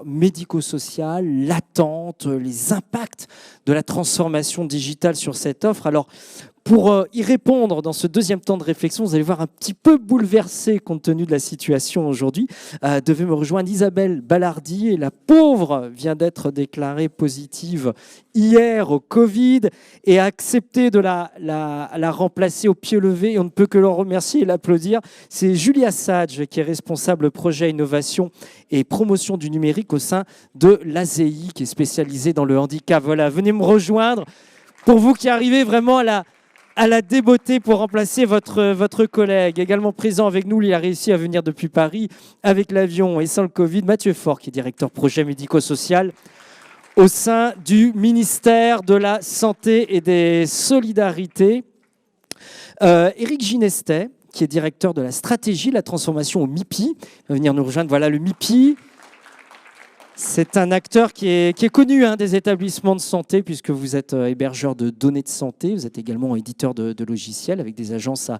médico-social, l'attente, les impacts de la transformation digitale sur cette offre. Alors, pour y répondre dans ce deuxième temps de réflexion, vous allez voir un petit peu bouleversé compte tenu de la situation aujourd'hui, devait me rejoindre Isabelle Ballardy, et la pauvre vient d'être déclarée positive hier au Covid et a accepté de la remplacer au pied levé. Et on ne peut que le remercier et l'applaudir. C'est Julia Sage qui est responsable projet, innovation et promotion du numérique au sein de l'ASEI, qui est spécialisée dans le handicap. Voilà, venez me rejoindre. Pour vous qui arrivez vraiment à la débeauté pour remplacer votre collègue. Également présent avec nous, il a réussi à venir depuis Paris avec l'avion et sans le Covid. Mathieu Faure, qui est directeur projet médico-social au sein du ministère de la Santé et des Solidarités. Éric Ginestet, qui est directeur de la stratégie, la transformation au MIPI. Il va venir nous rejoindre. Voilà le MIPI. C'est un acteur qui est connu des établissements de santé, puisque vous êtes hébergeur de données de santé. Vous êtes également éditeur de logiciels avec des agences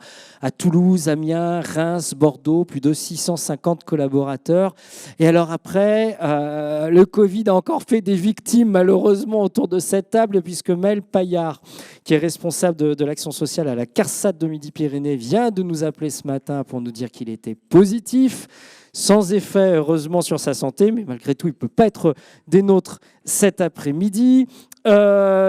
à Toulouse, Amiens, Reims, Bordeaux, plus de 650 collaborateurs. Et alors après, le Covid a encore fait des victimes malheureusement autour de cette table, puisque Maël Paillard, qui est responsable de l'action sociale à la CARSAT de Midi-Pyrénées, vient de nous appeler ce matin pour nous dire qu'il était positif. Sans effet, heureusement, sur sa santé, mais malgré tout, il ne peut pas être des nôtres cet après-midi.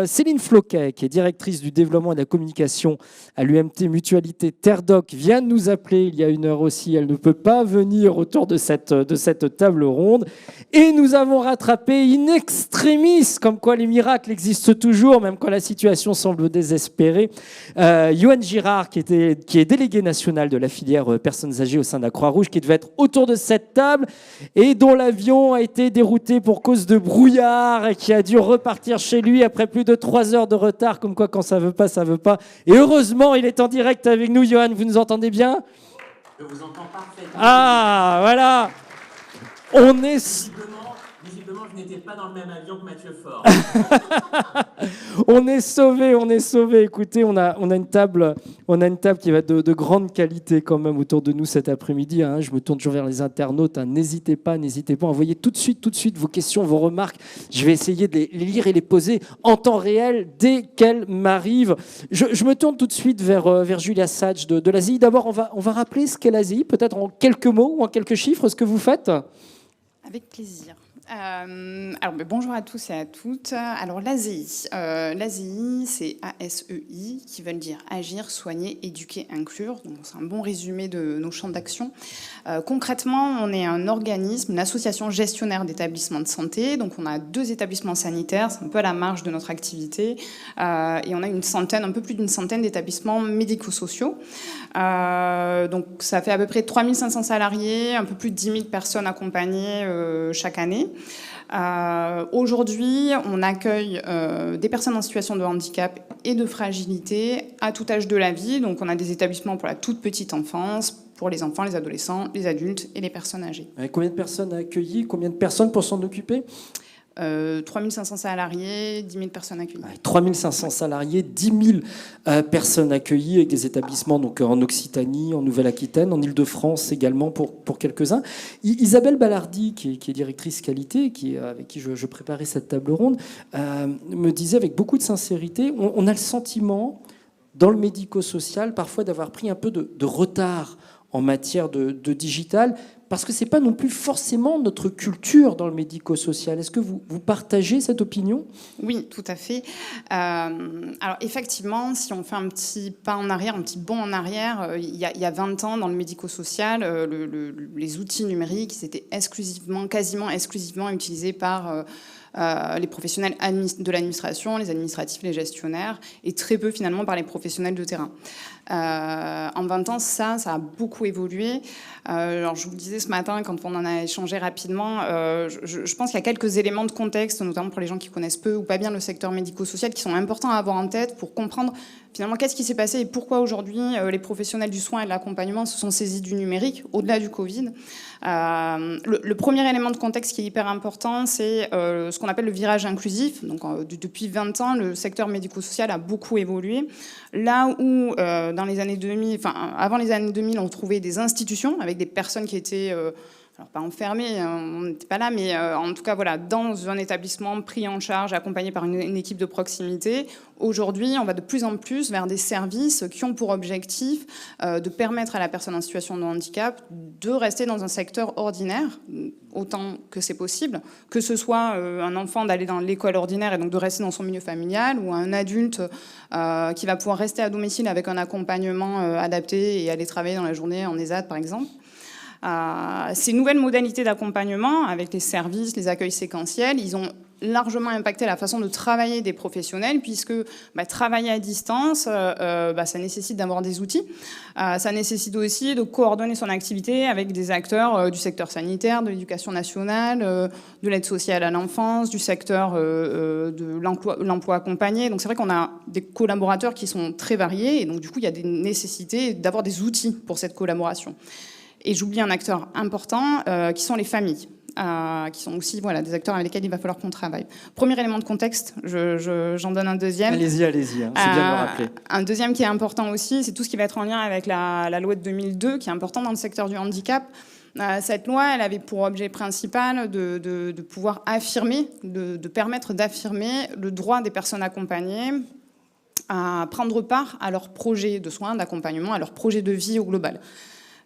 Céline Floquet, qui est directrice du développement et de la communication à l'UMT Mutualité Terre-Doc, vient de nous appeler il y a une heure aussi. Elle ne peut pas venir autour de cette table ronde. Et nous avons rattrapé in extremis, comme quoi les miracles existent toujours, même quand la situation semble désespérée. Yoann Girard, qui est délégué national de la filière personnes âgées au sein de la Croix-Rouge, qui devait être autour de cette table et dont l'avion a été dérouté pour cause de brouillard et qui a dû repartir chez lui après plus de 3 heures de retard, comme quoi quand ça veut pas, ça veut pas. Et heureusement, il est en direct avec nous. Yoann, vous nous entendez bien? Je vous entends parfaitement. Ah, voilà. On est... Visiblement, je n'étais pas dans le même avion que Mathieu Faure. on est sauvés. Écoutez, on a une table qui va être de grande qualité quand même autour de nous cet après-midi. Je me tourne toujours vers les internautes. N'hésitez pas, envoyez tout de suite vos questions, vos remarques. Je vais essayer de les lire et les poser en temps réel dès qu'elles m'arrivent. Je me tourne tout de suite vers Julia Sage de l'ASEI. D'abord, on va rappeler ce qu'est l'ASEI, peut-être en quelques mots ou en quelques chiffres, ce que vous faites. Avec plaisir. Bonjour à tous et à toutes. Alors l'ASEI, c'est ASEI, qui veut dire agir, soigner, éduquer, inclure. Donc c'est un bon résumé de nos champs d'action. Concrètement, on est un organisme, une association gestionnaire d'établissements de santé. Donc on a 2 établissements sanitaires, c'est un peu à la marge de notre activité, et on a un peu plus d'une centaine d'établissements médico-sociaux. Donc ça fait à peu près 3500 salariés, un peu plus de 10 000 personnes accompagnées chaque année. Aujourd'hui, on accueille des personnes en situation de handicap et de fragilité à tout âge de la vie. Donc on a des établissements pour la toute petite enfance, pour les enfants, les adolescents, les adultes et les personnes âgées. Combien de personnes accueillies? Combien de personnes pour s'en occuper? 3500 salariés, 10 000 personnes accueillies. 3500 salariés, 10 000 personnes accueillies avec des établissements donc, en Occitanie, en Nouvelle-Aquitaine, en Île-de-France également pour quelques-uns. Isabelle Ballardy, qui est directrice qualité, avec qui je préparais cette table ronde, me disait avec beaucoup de sincérité, on a le sentiment, dans le médico-social, parfois d'avoir pris un peu de retard en matière de digital, parce que ce n'est pas non plus forcément notre culture dans le médico-social. Est-ce que vous partagez cette opinion? Oui, tout à fait. Alors effectivement, si on fait un petit pas en arrière, un petit bond en arrière, il y a 20 ans, dans le médico-social, les outils numériques étaient quasiment exclusivement utilisés par les professionnels de l'administration, les administratifs, les gestionnaires, et très peu finalement par les professionnels de terrain. En 20 ans, ça a beaucoup évolué. Alors, je vous le disais ce matin, quand on en a échangé rapidement, je pense qu'il y a quelques éléments de contexte, notamment pour les gens qui connaissent peu ou pas bien le secteur médico-social, qui sont importants à avoir en tête pour comprendre finalement qu'est-ce qui s'est passé et pourquoi aujourd'hui les professionnels du soin et de l'accompagnement se sont saisis du numérique au-delà du Covid. Le premier élément de contexte qui est hyper important, c'est ce qu'on appelle le virage inclusif. Donc, depuis 20 ans, le secteur médico-social a beaucoup évolué. Là où, dans les années 2000, avant les années 2000, on trouvait des institutions avec des personnes qui étaient alors pas enfermés, on n'était pas là, mais en tout cas, voilà, dans un établissement pris en charge, accompagné par une équipe de proximité. Aujourd'hui, on va de plus en plus vers des services qui ont pour objectif de permettre à la personne en situation de handicap de rester dans un secteur ordinaire, autant que c'est possible, que ce soit un enfant d'aller dans l'école ordinaire et donc de rester dans son milieu familial, ou un adulte qui va pouvoir rester à domicile avec un accompagnement adapté et aller travailler dans la journée en ESAT, par exemple. Ces nouvelles modalités d'accompagnement avec les services, les accueils séquentiels, ils ont largement impacté la façon de travailler des professionnels, puisque travailler à distance, ça nécessite d'avoir des outils. Ça nécessite aussi de coordonner son activité avec des acteurs du secteur sanitaire, de l'éducation nationale, de l'aide sociale à l'enfance, du secteur de l'emploi accompagné. Donc c'est vrai qu'on a des collaborateurs qui sont très variés, et donc du coup il y a des nécessités d'avoir des outils pour cette collaboration. Et j'oublie un acteur important, qui sont les familles, qui sont aussi des acteurs avec lesquels il va falloir qu'on travaille. Premier élément de contexte, j'en donne un deuxième. Allez-y, c'est bien de le rappeler. Un deuxième qui est important aussi, c'est tout ce qui va être en lien avec la loi de 2002, qui est important dans le secteur du handicap. Cette loi, elle avait pour objet principal de pouvoir affirmer, de permettre d'affirmer le droit des personnes accompagnées à prendre part à leur projet de soins, d'accompagnement, à leur projet de vie au global.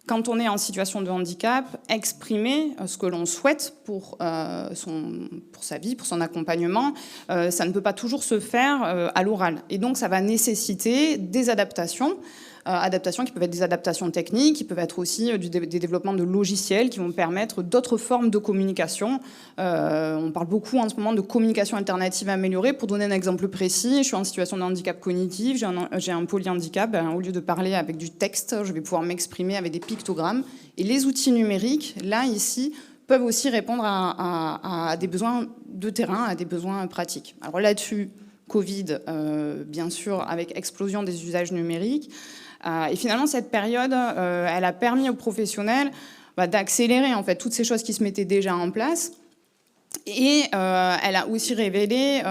Quand on est en situation de handicap, exprimer ce que l'on souhaite pour sa vie, pour son accompagnement, ça ne peut pas toujours se faire à l'oral. Et donc, ça va nécessiter des adaptations qui peuvent être des adaptations techniques, qui peuvent être aussi des développements de logiciels qui vont permettre d'autres formes de communication. On parle beaucoup en ce moment de communication alternative améliorée. Pour donner un exemple précis, je suis en situation de handicap cognitif, j'ai un polyhandicap. Au lieu de parler avec du texte, je vais pouvoir m'exprimer avec des pictogrammes. Et les outils numériques, là, ici, peuvent aussi répondre à des besoins de terrain, à des besoins pratiques. Alors là-dessus, Covid, bien sûr, avec explosion des usages numériques. Et finalement, cette période, elle a permis aux professionnels d'accélérer en fait toutes ces choses qui se mettaient déjà en place. Et elle a aussi révélé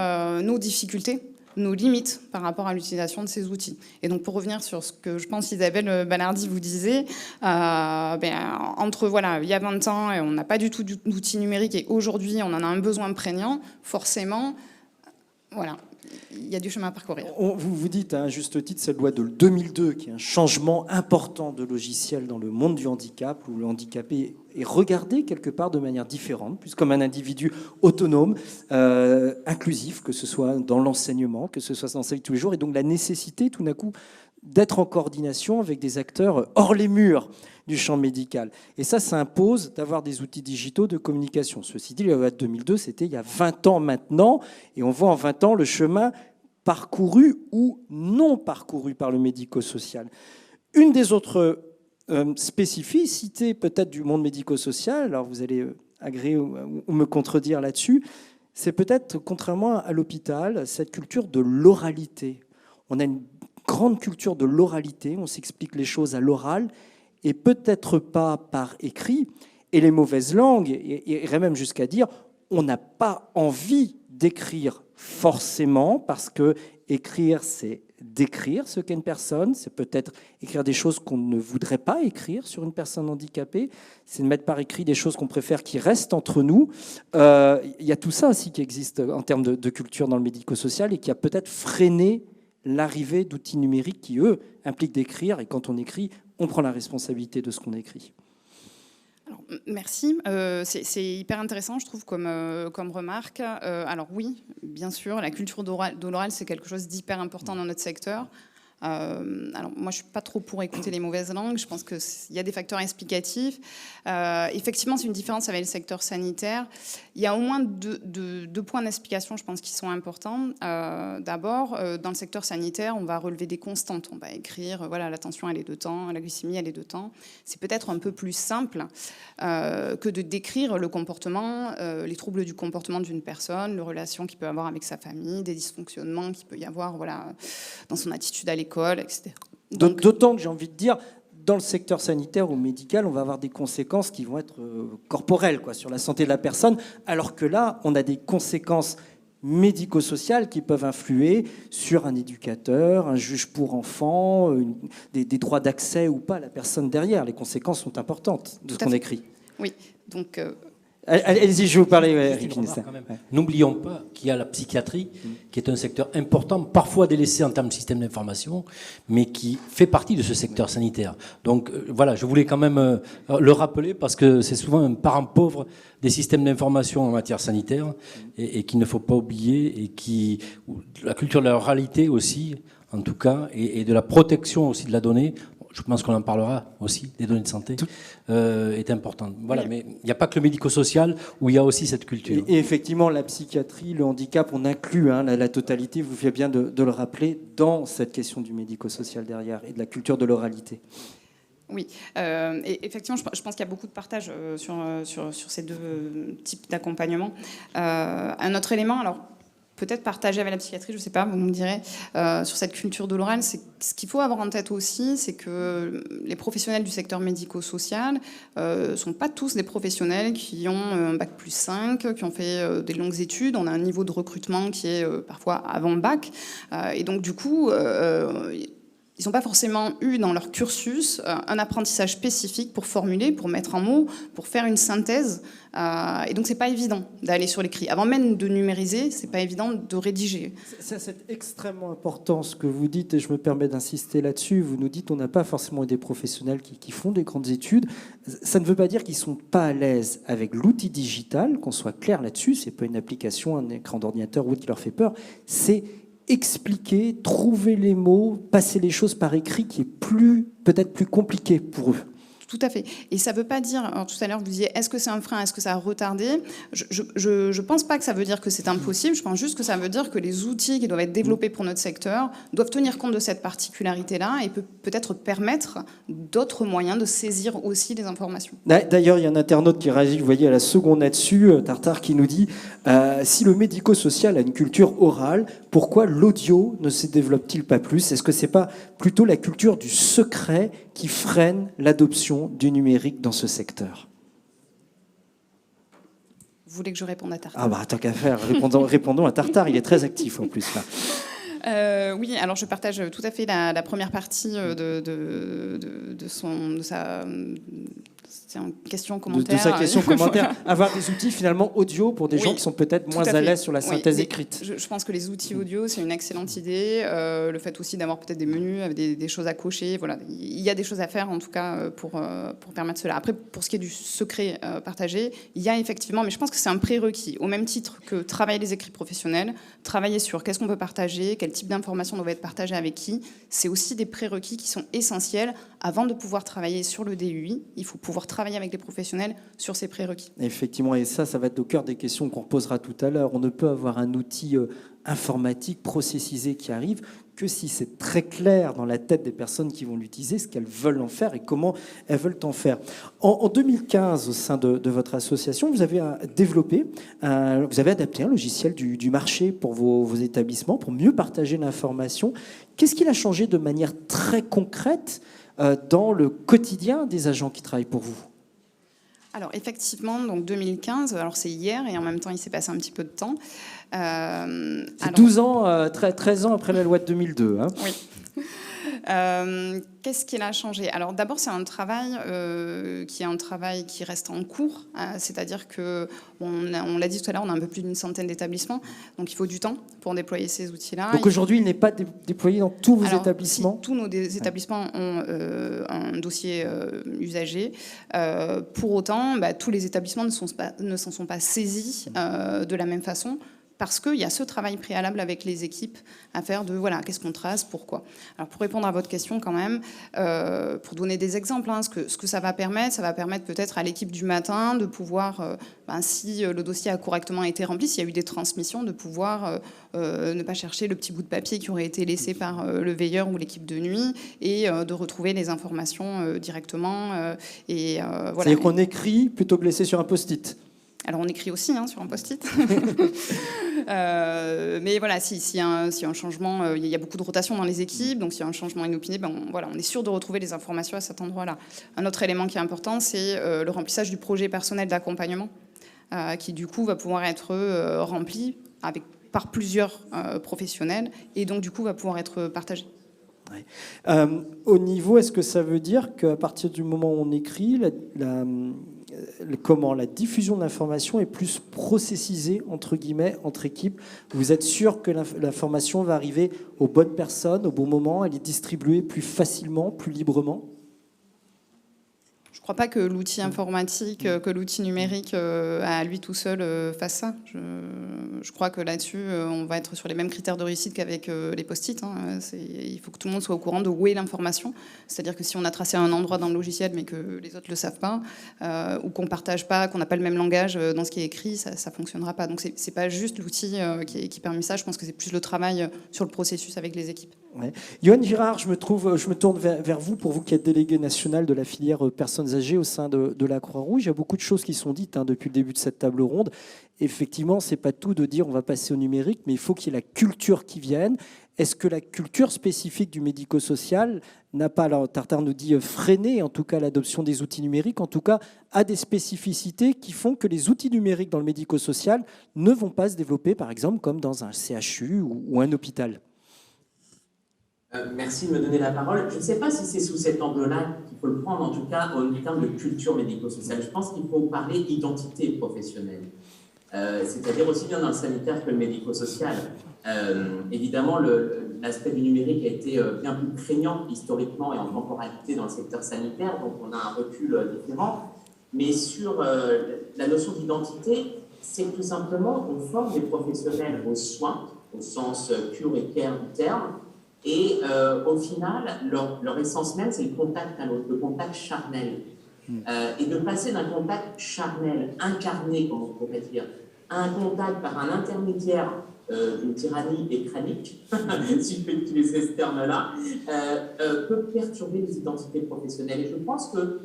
nos difficultés, nos limites par rapport à l'utilisation de ces outils. Et donc, pour revenir sur ce que je pense Isabelle Ballardy vous disait, entre il y a 20 ans, on n'a pas du tout d'outils numériques, et aujourd'hui, on en a un besoin prégnant. Forcément, il y a du chemin à parcourir. Vous dites à un juste titre cette loi de 2002 qui est un changement important de logiciel dans le monde du handicap, où le handicapé est regardé quelque part de manière différente, plus comme un individu autonome, inclusif, que ce soit dans l'enseignement, que ce soit dans sa vie de tous les jours, et donc la nécessité tout d'un coup d'être en coordination avec des acteurs hors les murs du champ médical. Et ça impose d'avoir des outils digitaux de communication. Ceci dit, la loi de 2002, c'était il y a 20 ans maintenant, et on voit en 20 ans le chemin parcouru ou non parcouru par le médico-social. Une des autres spécificités peut-être du monde médico-social, alors vous allez agréer ou me contredire là-dessus, c'est peut-être, contrairement à l'hôpital, cette culture de l'oralité. On a une grande culture de l'oralité, on s'explique les choses à l'oral, et peut-être pas par écrit. Et les mauvaises langues iraient même jusqu'à dire on n'a pas envie d'écrire forcément, parce que écrire, c'est d'écrire ce qu'est une personne, c'est peut-être écrire des choses qu'on ne voudrait pas écrire sur une personne handicapée, c'est de mettre par écrit des choses qu'on préfère qui restent entre nous. Il y a tout ça aussi qui existe en termes de culture dans le médico-social et qui a peut-être freiné l'arrivée d'outils numériques qui, eux, impliquent d'écrire. Et quand on écrit, on prend la responsabilité de ce qu'on écrit. Alors, merci. C'est hyper intéressant, je trouve, comme remarque. Alors oui, bien sûr, la culture de l'oral, c'est quelque chose d'hyper important dans notre secteur. Alors moi, je suis pas trop pour écouter les mauvaises langues. Je pense qu'il y a des facteurs explicatifs. Effectivement, c'est une différence avec le secteur sanitaire. Il y a au moins deux points d'explication, je pense, qui sont importants. D'abord, dans le secteur sanitaire, on va relever des constantes. On va écrire, la tension, elle est de temps, la glycémie, elle est de temps. C'est peut-être un peu plus simple que de décrire le comportement, les troubles du comportement d'une personne, les relations qu'il peut avoir avec sa famille, des dysfonctionnements qu'il peut y avoir, dans son attitude à l'école, etc. D'autant que j'ai envie de dire, dans le secteur sanitaire ou médical, on va avoir des conséquences qui vont être corporelles, sur la santé de la personne, alors que là, on a des conséquences médico-sociales qui peuvent influer sur un éducateur, un juge pour enfants, des droits d'accès ou pas à la personne derrière. Les conséquences sont importantes de ce qu'on écrit. Oui, donc... Allez-y, je vais vous parler, Eric Juste Linestin. quand même. N'oublions pas qu'il y a la psychiatrie, qui est un secteur important, parfois délaissé en termes de système d'information, mais qui fait partie de ce secteur sanitaire. Donc voilà, je voulais quand même le rappeler, parce que c'est souvent un parent pauvre des systèmes d'information en matière sanitaire, et qu'il ne faut pas oublier, et qui la culture de la réalité aussi, en tout cas, et de la protection aussi de la donnée. Je pense qu'on en parlera aussi, des données de santé, est importante. Voilà, mais il n'y a pas que le médico-social où il y a aussi cette culture. Et effectivement, la psychiatrie, le handicap, on inclut la totalité, vous faites bien de le rappeler, dans cette question du médico-social derrière et de la culture de l'oralité. Oui, et effectivement, je pense qu'il y a beaucoup de partage sur ces deux types d'accompagnement. Un autre élément, alors peut-être partagé avec la psychiatrie, je ne sais pas, vous me direz, sur cette culture de l'oral, c'est ce qu'il faut avoir en tête aussi, c'est que les professionnels du secteur médico-social sont pas tous des professionnels qui ont un bac+5, qui ont fait des longues études. On a un niveau de recrutement qui est parfois avant le bac, et donc du coup... ils n'ont pas forcément eu dans leur cursus un apprentissage spécifique pour formuler, pour mettre en mots, pour faire une synthèse. Et donc, c'est pas évident d'aller sur l'écrit. Avant même de numériser, c'est pas évident de rédiger. C'est extrêmement important ce que vous dites, et je me permets d'insister là-dessus. Vous nous dites qu'on n'a pas forcément des professionnels qui font des grandes études. Ça ne veut pas dire qu'ils ne sont pas à l'aise avec l'outil digital, qu'on soit clair là-dessus. C'est pas une application, un écran d'ordinateur ou autre qui leur fait peur. C'est expliquer, trouver les mots, passer les choses par écrit qui est peut-être plus compliqué pour eux. Tout à fait. Et ça ne veut pas dire, alors tout à l'heure vous disiez, est-ce que c'est un frein, est-ce que ça a retardé ? Je pense pas que ça veut dire que c'est impossible, je pense juste que ça veut dire que les outils qui doivent être développés pour notre secteur doivent tenir compte de cette particularité-là et peut-être permettre d'autres moyens de saisir aussi les informations. D'ailleurs, il y a un internaute qui réagit, vous voyez, à la seconde là-dessus, Tartare, qui nous dit si le médico-social a une culture orale, pourquoi l'audio ne se développe-t-il pas plus ? Est-ce que c'est pas plutôt la culture du secret qui freine l'adoption du numérique dans ce secteur ? Vous voulez que je réponde à Tartare ? Ah bah tant qu'à faire, répondons à Tartare, il est très actif en plus là. Oui, alors je partage tout à fait la première partie de sa... C'est une question commentaire. De sa question commentaire. Avoir des outils finalement audio pour des gens qui sont peut-être moins à l'aise sur la synthèse écrite. Je pense que les outils audio, c'est une excellente idée. Le fait aussi d'avoir peut-être des menus avec des choses à cocher. Voilà. Il y a des choses à faire en tout cas pour permettre cela. Après, pour ce qui est du secret partagé, il y a effectivement, mais je pense que c'est un prérequis. Au même titre que travailler les écrits professionnels, travailler sur qu'est-ce qu'on peut partager, quel type d'informations doivent être partagées avec qui, c'est aussi des prérequis qui sont essentiels avant de pouvoir travailler sur le DUI. Il faut pouvoir travailler avec les professionnels sur ces prérequis. Effectivement, et ça va être au cœur des questions qu'on posera tout à l'heure. On ne peut avoir un outil informatique processisé qui arrive que si c'est très clair dans la tête des personnes qui vont l'utiliser, ce qu'elles veulent en faire et comment elles veulent en faire. En 2015, au sein de votre association, vous avez développé, vous avez adapté un logiciel du marché pour vos établissements, pour mieux partager l'information. Qu'est-ce qu'il a changé de manière très concrète dans le quotidien des agents qui travaillent pour vous ? Alors effectivement, donc 2015, alors c'est hier et en même temps il s'est passé un petit peu de temps. C'est 12 ans, 13 ans après la loi de 2002. Hein. Oui. Qu'est-ce qu'il a changé ? Alors d'abord, c'est un travail qui reste en cours, c'est-à-dire que on l'a dit tout à l'heure, on a un peu plus d'une centaine d'établissements, donc il faut du temps pour déployer ces outils-là. Donc aujourd'hui, il n'est pas déployé dans tous vos établissements ? Si, tous nos établissements ont un dossier usager. Pour autant, tous les établissements ne s'en sont pas saisis de la même façon. Parce qu'il y a ce travail préalable avec les équipes à faire de, voilà, qu'est-ce qu'on trace, pourquoi. Alors, pour répondre à votre question quand même, pour donner des exemples, ce que ça va permettre peut-être à l'équipe du matin de pouvoir, si le dossier a correctement été rempli, s'il y a eu des transmissions, de pouvoir ne pas chercher le petit bout de papier qui aurait été laissé par le veilleur ou l'équipe de nuit et de retrouver les informations directement. Voilà. C'est-à-dire qu'on écrit plutôt que laisser sur un post-it. Alors on écrit aussi sur un post-it. Mais voilà, s'il y a un changement, il y a beaucoup de rotation dans les équipes, donc s'il y a un changement inopiné, on est sûr de retrouver les informations à cet endroit-là. Un autre élément qui est important, c'est le remplissage du projet personnel d'accompagnement, qui du coup va pouvoir être rempli par plusieurs professionnels, et donc du coup va pouvoir être partagé. Ouais. Au niveau, est-ce que ça veut dire qu'à partir du moment où on écrit, comment la diffusion de l'information est plus processisée, entre guillemets, entre équipes. Vous êtes sûr que l'information va arriver aux bonnes personnes, au bon moment, elle est distribuée plus facilement, plus librement? Je ne crois pas que l'outil informatique, que l'outil numérique à lui tout seul fasse ça. Je crois que là-dessus, on va être sur les mêmes critères de réussite qu'avec les post-it. Il faut que tout le monde soit au courant de où est l'information. C'est-à-dire que si on a tracé un endroit dans le logiciel mais que les autres ne le savent pas, ou qu'on ne partage pas, qu'on n'a pas le même langage dans ce qui est écrit, ça ne fonctionnera pas. Donc ce n'est pas juste l'outil qui permet ça. Je pense que c'est plus le travail sur le processus avec les équipes. Ouais. Johan Girard, je me tourne vers vous, pour vous qui êtes délégué national de la filière personnes âgées au sein de la Croix-Rouge. Il y a beaucoup de choses qui sont dites depuis le début de cette table ronde. Effectivement, c'est pas tout de dire on va passer au numérique, mais il faut qu'il y ait la culture qui vienne. Est-ce que la culture spécifique du médico-social n'a pas, alors Tartare nous dit freiner en tout cas l'adoption des outils numériques, en tout cas a des spécificités qui font que les outils numériques dans le médico-social ne vont pas se développer, par exemple, comme dans un CHU ou un hôpital? Merci de me donner la parole. Je ne sais pas si c'est sous cet angle-là qu'il faut le prendre, en tout cas en termes de culture médico-sociale. Je pense qu'il faut parler d'identité professionnelle, c'est-à-dire aussi bien dans le sanitaire que le médico-social. Évidemment, l'aspect du numérique a été bien plus prégnant historiquement et en temporalité dans le secteur sanitaire, donc on a un recul différent. Mais sur la notion d'identité, c'est tout simplement qu'on forme des professionnels aux soins, au sens cure et care du terme. Et au final, leur essence même, c'est le contact à l'autre, le contact charnel. Et de passer d'un contact charnel, incarné, comme on pourrait dire, à un contact par un intermédiaire d'une tyrannie écranique, si je peux utiliser ce terme-là, peut perturber les identités professionnelles. Et je pense que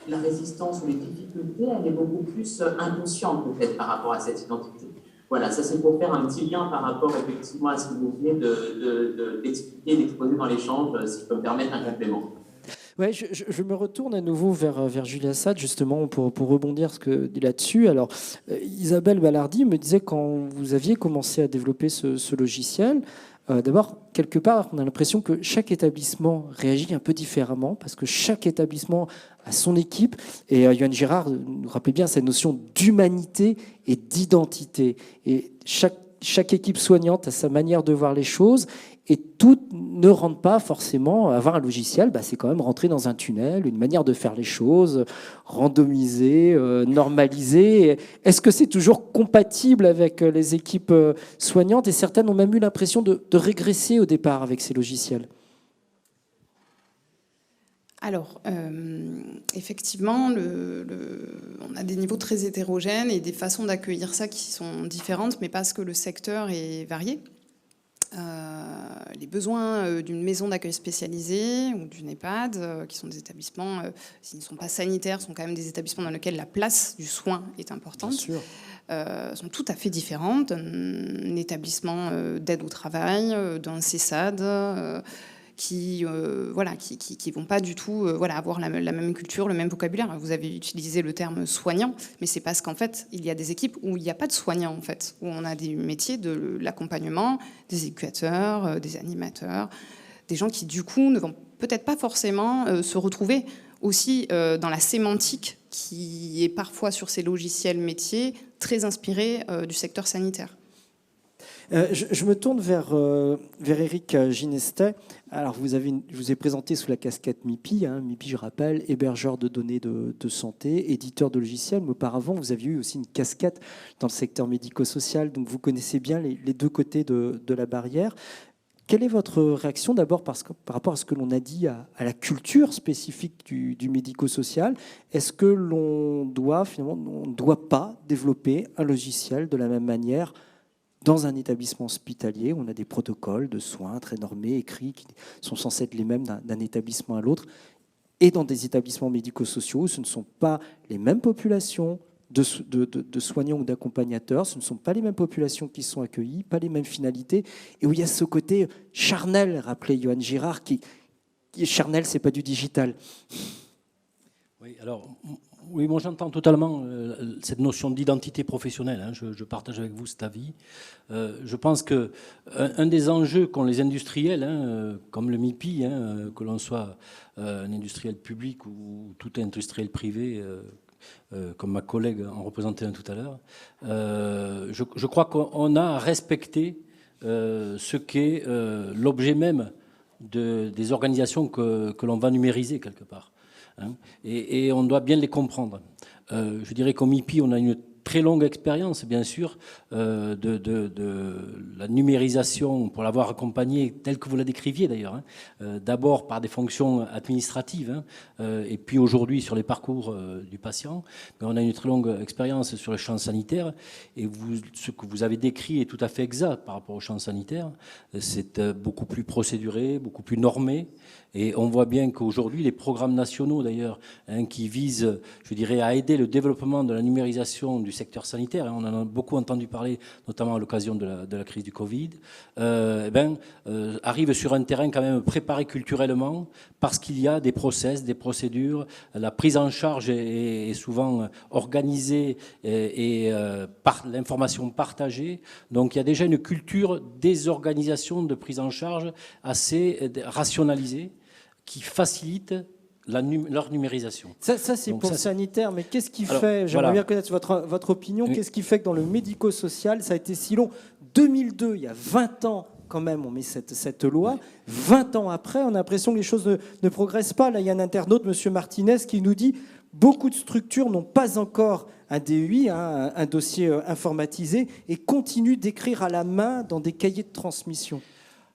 la résistance ou les difficultés, elle est beaucoup plus inconsciente peut-être par rapport à cette identité. Voilà, ça c'est pour faire un petit lien par rapport effectivement à ce que vous venez d'expliquer, d'exposer dans l'échange, si je peux me permettre un complément. Ouais, je me retourne à nouveau vers Julia Saad, justement, pour rebondir là-dessus. Alors, Isabelle Ballardy me disait, quand vous aviez commencé à développer ce logiciel, d'abord, quelque part, on a l'impression que chaque établissement réagit un peu différemment, parce que chaque établissement a son équipe. Et Johan Girard nous rappelait bien cette notion d'humanité et d'identité. Et chaque équipe soignante a sa manière de voir les choses. Et tout ne rentre pas forcément. Avoir un logiciel, c'est quand même rentrer dans un tunnel, une manière de faire les choses, randomiser, normaliser. Est-ce que c'est toujours compatible avec les équipes soignantes? Et certaines ont même eu l'impression de régresser au départ avec ces logiciels. Alors, effectivement, on a des niveaux très hétérogènes et des façons d'accueillir ça qui sont différentes, mais parce que le secteur est varié. Les besoins d'une maison d'accueil spécialisée ou d'une EHPAD, qui sont des établissements, s'ils ne sont pas sanitaires, sont quand même des établissements dans lesquels la place du soin est importante, sont tout à fait différents d'un établissement d'aide au travail, d'un CESAD, qui vont pas du tout avoir la même culture, le même vocabulaire. Vous avez utilisé le terme soignant, mais c'est parce qu'en fait, il y a des équipes où il n'y a pas de soignants, en fait, où on a des métiers de l'accompagnement, des éducateurs, des animateurs, des gens qui, du coup, ne vont peut-être pas forcément se retrouver aussi dans la sémantique qui est parfois sur ces logiciels métiers très inspirés du secteur sanitaire. Je me tourne vers Éric Ginestet. Alors, je vous ai présenté sous la casquette MIPI. MIPI, je rappelle, hébergeur de données de santé, éditeur de logiciels. Mais auparavant, vous aviez eu aussi une casquette dans le secteur médico-social. Donc, vous connaissez bien les deux côtés de la barrière. Quelle est votre réaction d'abord par rapport à ce que l'on a dit à la culture spécifique du médico-social? Est-ce que l'on doit, finalement, on ne doit pas développer un logiciel de la même manière dans un établissement hospitalier où on a des protocoles de soins très normés, écrits, qui sont censés être les mêmes d'un établissement à l'autre, et dans des établissements médico-sociaux où ce ne sont pas les mêmes populations de soignants ou d'accompagnateurs, ce ne sont pas les mêmes populations qui sont accueillies, pas les mêmes finalités, et où il y a ce côté charnel, rappelait Johan Girard, qui charnel, c'est pas du digital. Oui, alors... Oui, moi j'entends totalement cette notion d'identité professionnelle. Je partage avec vous cet avis. Je pense qu'un des enjeux qu'ont les industriels, comme le MIPI, que l'on soit un industriel public ou tout industriel privé comme ma collègue en représentait un tout à l'heure. Je crois qu'on a à respecter ce qu'est l'objet même des organisations que l'on va numériser quelque part. Hein, et on doit bien les comprendre. Je dirais qu'au MIPI, on a une très longue expérience, bien sûr, de la numérisation, pour l'avoir accompagnée telle que vous la décriviez d'ailleurs, hein, d'abord par des fonctions administratives, hein, et puis aujourd'hui sur les parcours du patient. Mais on a une très longue expérience sur le champ sanitaire, et ce que vous avez décrit est tout à fait exact par rapport au champ sanitaire. C'est beaucoup plus procéduré, beaucoup plus normé, et on voit bien qu'aujourd'hui, les programmes nationaux d'ailleurs, hein, qui visent, je dirais, à aider le développement de la numérisation du secteur sanitaire, hein, on en a beaucoup entendu parler, notamment à l'occasion de la crise du Covid, arrivent sur un terrain quand même préparé culturellement, parce qu'il y a des process, des procédures, la prise en charge est souvent organisée et par l'information partagée. Donc il y a déjà une culture des organisations de prise en charge assez rationalisée, qui facilite leur numérisation. Ça c'est donc pour ça, le sanitaire, mais qu'est-ce qui fait, j'aimerais bien connaître votre opinion, oui. Qu'est-ce qui fait que dans le médico-social, ça a été si long? 2002, il y a 20 ans quand même, on met cette loi. Oui. 20 ans après, on a l'impression que les choses ne progressent pas. Là, il y a un internaute, M. Martinez, qui nous dit « Beaucoup de structures n'ont pas encore un DEI, hein, un dossier informatisé, et continuent d'écrire à la main dans des cahiers de transmission. »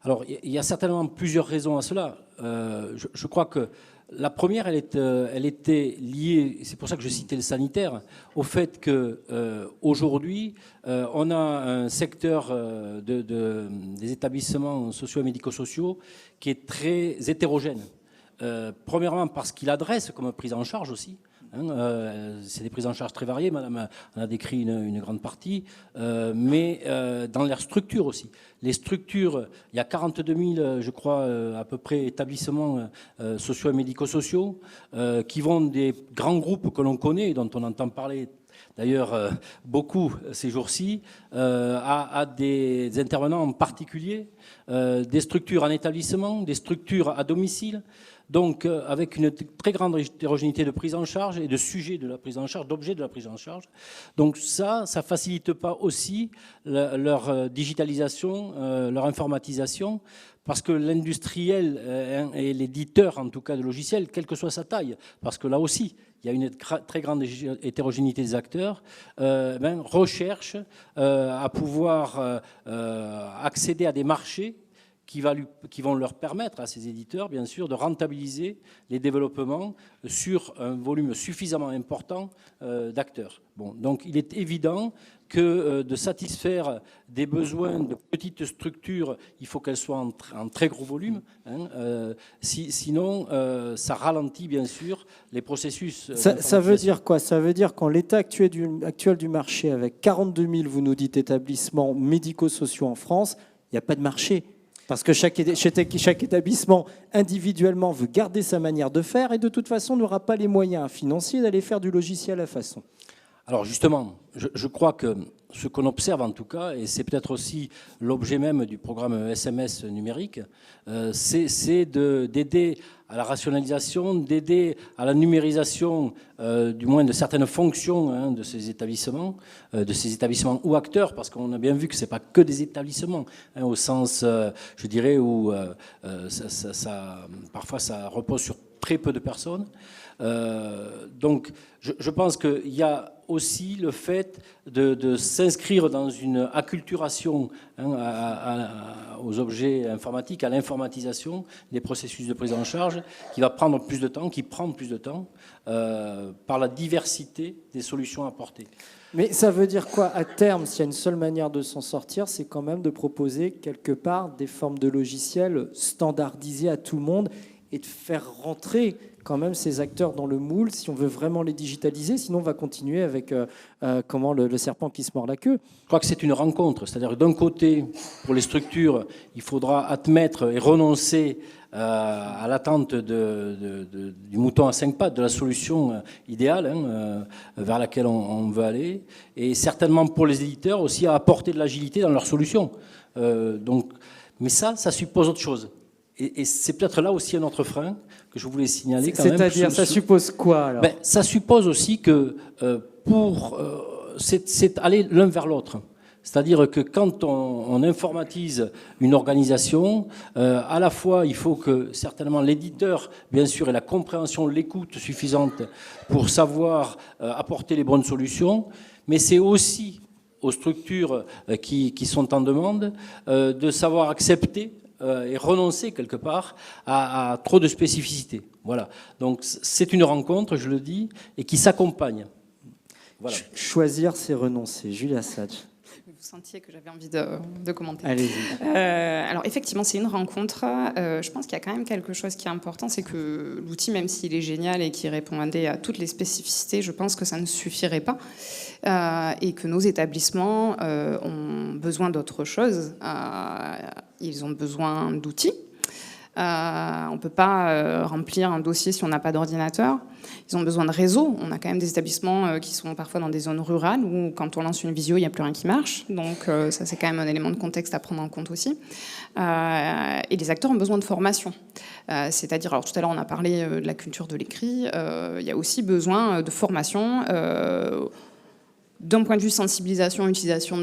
Alors, il y a certainement plusieurs raisons à cela. Je crois que la première, elle était liée, c'est pour ça que je citais le sanitaire, au fait qu'aujourd'hui, on a un secteur des établissements sociaux et médico-sociaux qui est très hétérogène. Premièrement, parce qu'il adresse comme prise en charge aussi. C'est des prises en charge très variées, madame en a décrit une grande partie, mais dans leur structure aussi. Les structures, il y a 42 000, je crois, à peu près établissements sociaux et médico-sociaux qui vont des grands groupes que l'on connaît et dont on entend parler d'ailleurs beaucoup ces jours-ci, à des intervenants en particulier, des structures en établissement, des structures à domicile. Donc, avec une très grande hétérogénéité de prise en charge et de sujets de la prise en charge, d'objets de la prise en charge. Donc ça ne facilite pas aussi leur digitalisation, leur informatisation, parce que l'industriel et l'éditeur, en tout cas de logiciels, quelle que soit sa taille, parce que là aussi, il y a une très grande hétérogénéité des acteurs, recherche à pouvoir accéder à des marchés qui vont leur permettre à ces éditeurs, bien sûr, de rentabiliser les développements sur un volume suffisamment important d'acteurs. Bon, donc il est évident que de satisfaire des besoins de petites structures, il faut qu'elles soient en très gros volume. Sinon, ça ralentit, bien sûr, les processus. Ça veut dire quoi? Ça veut dire qu'en l'état actuel du marché, avec 42 000, vous nous dites, établissements médico-sociaux en France, il n'y a pas de marché. Parce que chaque établissement individuellement veut garder sa manière de faire et de toute façon n'aura pas les moyens financiers d'aller faire du logiciel à façon. Alors justement, je crois que ce qu'on observe en tout cas, et c'est peut-être aussi l'objet même du programme SMS numérique, c'est d'aider à la rationalisation, d'aider à la numérisation du moins de certaines fonctions de ces établissements ou acteurs, parce qu'on a bien vu que ce n'est pas que des établissements, au sens, je dirais, où parfois ça repose sur très peu de personnes. Donc je pense qu'il y a aussi le fait de s'inscrire dans une acculturation aux objets informatiques, à l'informatisation des processus de prise en charge, qui va prendre plus de temps, qui prend plus de temps, par la diversité des solutions apportées. Mais ça veut dire quoi à terme? S'il y a une seule manière de s'en sortir, c'est quand même de proposer quelque part des formes de logiciels standardisés à tout le monde et de faire rentrer quand même ces acteurs dans le moule si on veut vraiment les digitaliser. Sinon, on va continuer avec le serpent qui se mord la queue. Je crois que c'est une rencontre. C'est-à-dire que d'un côté, pour les structures, il faudra admettre et renoncer à l'attente du mouton à 5 pattes, de la solution idéale vers laquelle on veut aller. Et certainement pour les éditeurs aussi à apporter de l'agilité dans leurs solutions. Mais ça suppose autre chose. Et c'est peut-être là aussi un autre frein que je voulais signaler quand même. C'est-à-dire, ça suppose quoi alors? Ça suppose aussi que c'est aller l'un vers l'autre. C'est-à-dire que quand on informatise une organisation, à la fois il faut que certainement l'éditeur, bien sûr, ait la compréhension, l'écoute suffisante pour savoir apporter les bonnes solutions, mais c'est aussi aux structures qui sont en demande de savoir accepter et renoncer quelque part à trop de spécificité. Voilà. Donc c'est une rencontre, je le dis, et qui s'accompagne. Voilà. Choisir, c'est renoncer. Julia Sage. Vous sentiez que j'avais envie de commenter. Allez-y. Alors effectivement, c'est une rencontre. Je pense qu'il y a quand même quelque chose qui est important, c'est que l'outil, même s'il est génial et qu'il répondait à toutes les spécificités, je pense que ça ne suffirait pas et que nos établissements ont besoin d'autre chose. Ils ont besoin d'outils. On ne peut pas remplir un dossier si on n'a pas d'ordinateur. Ils ont besoin de réseau. On a quand même des établissements qui sont parfois dans des zones rurales où quand on lance une visio, il n'y a plus rien qui marche. Donc ça, c'est quand même un élément de contexte à prendre en compte aussi. Et les acteurs ont besoin de formation. C'est-à-dire, alors tout à l'heure, on a parlé de la culture de l'écrit. Il y a aussi besoin de formation d'un point de vue sensibilisation, utilisation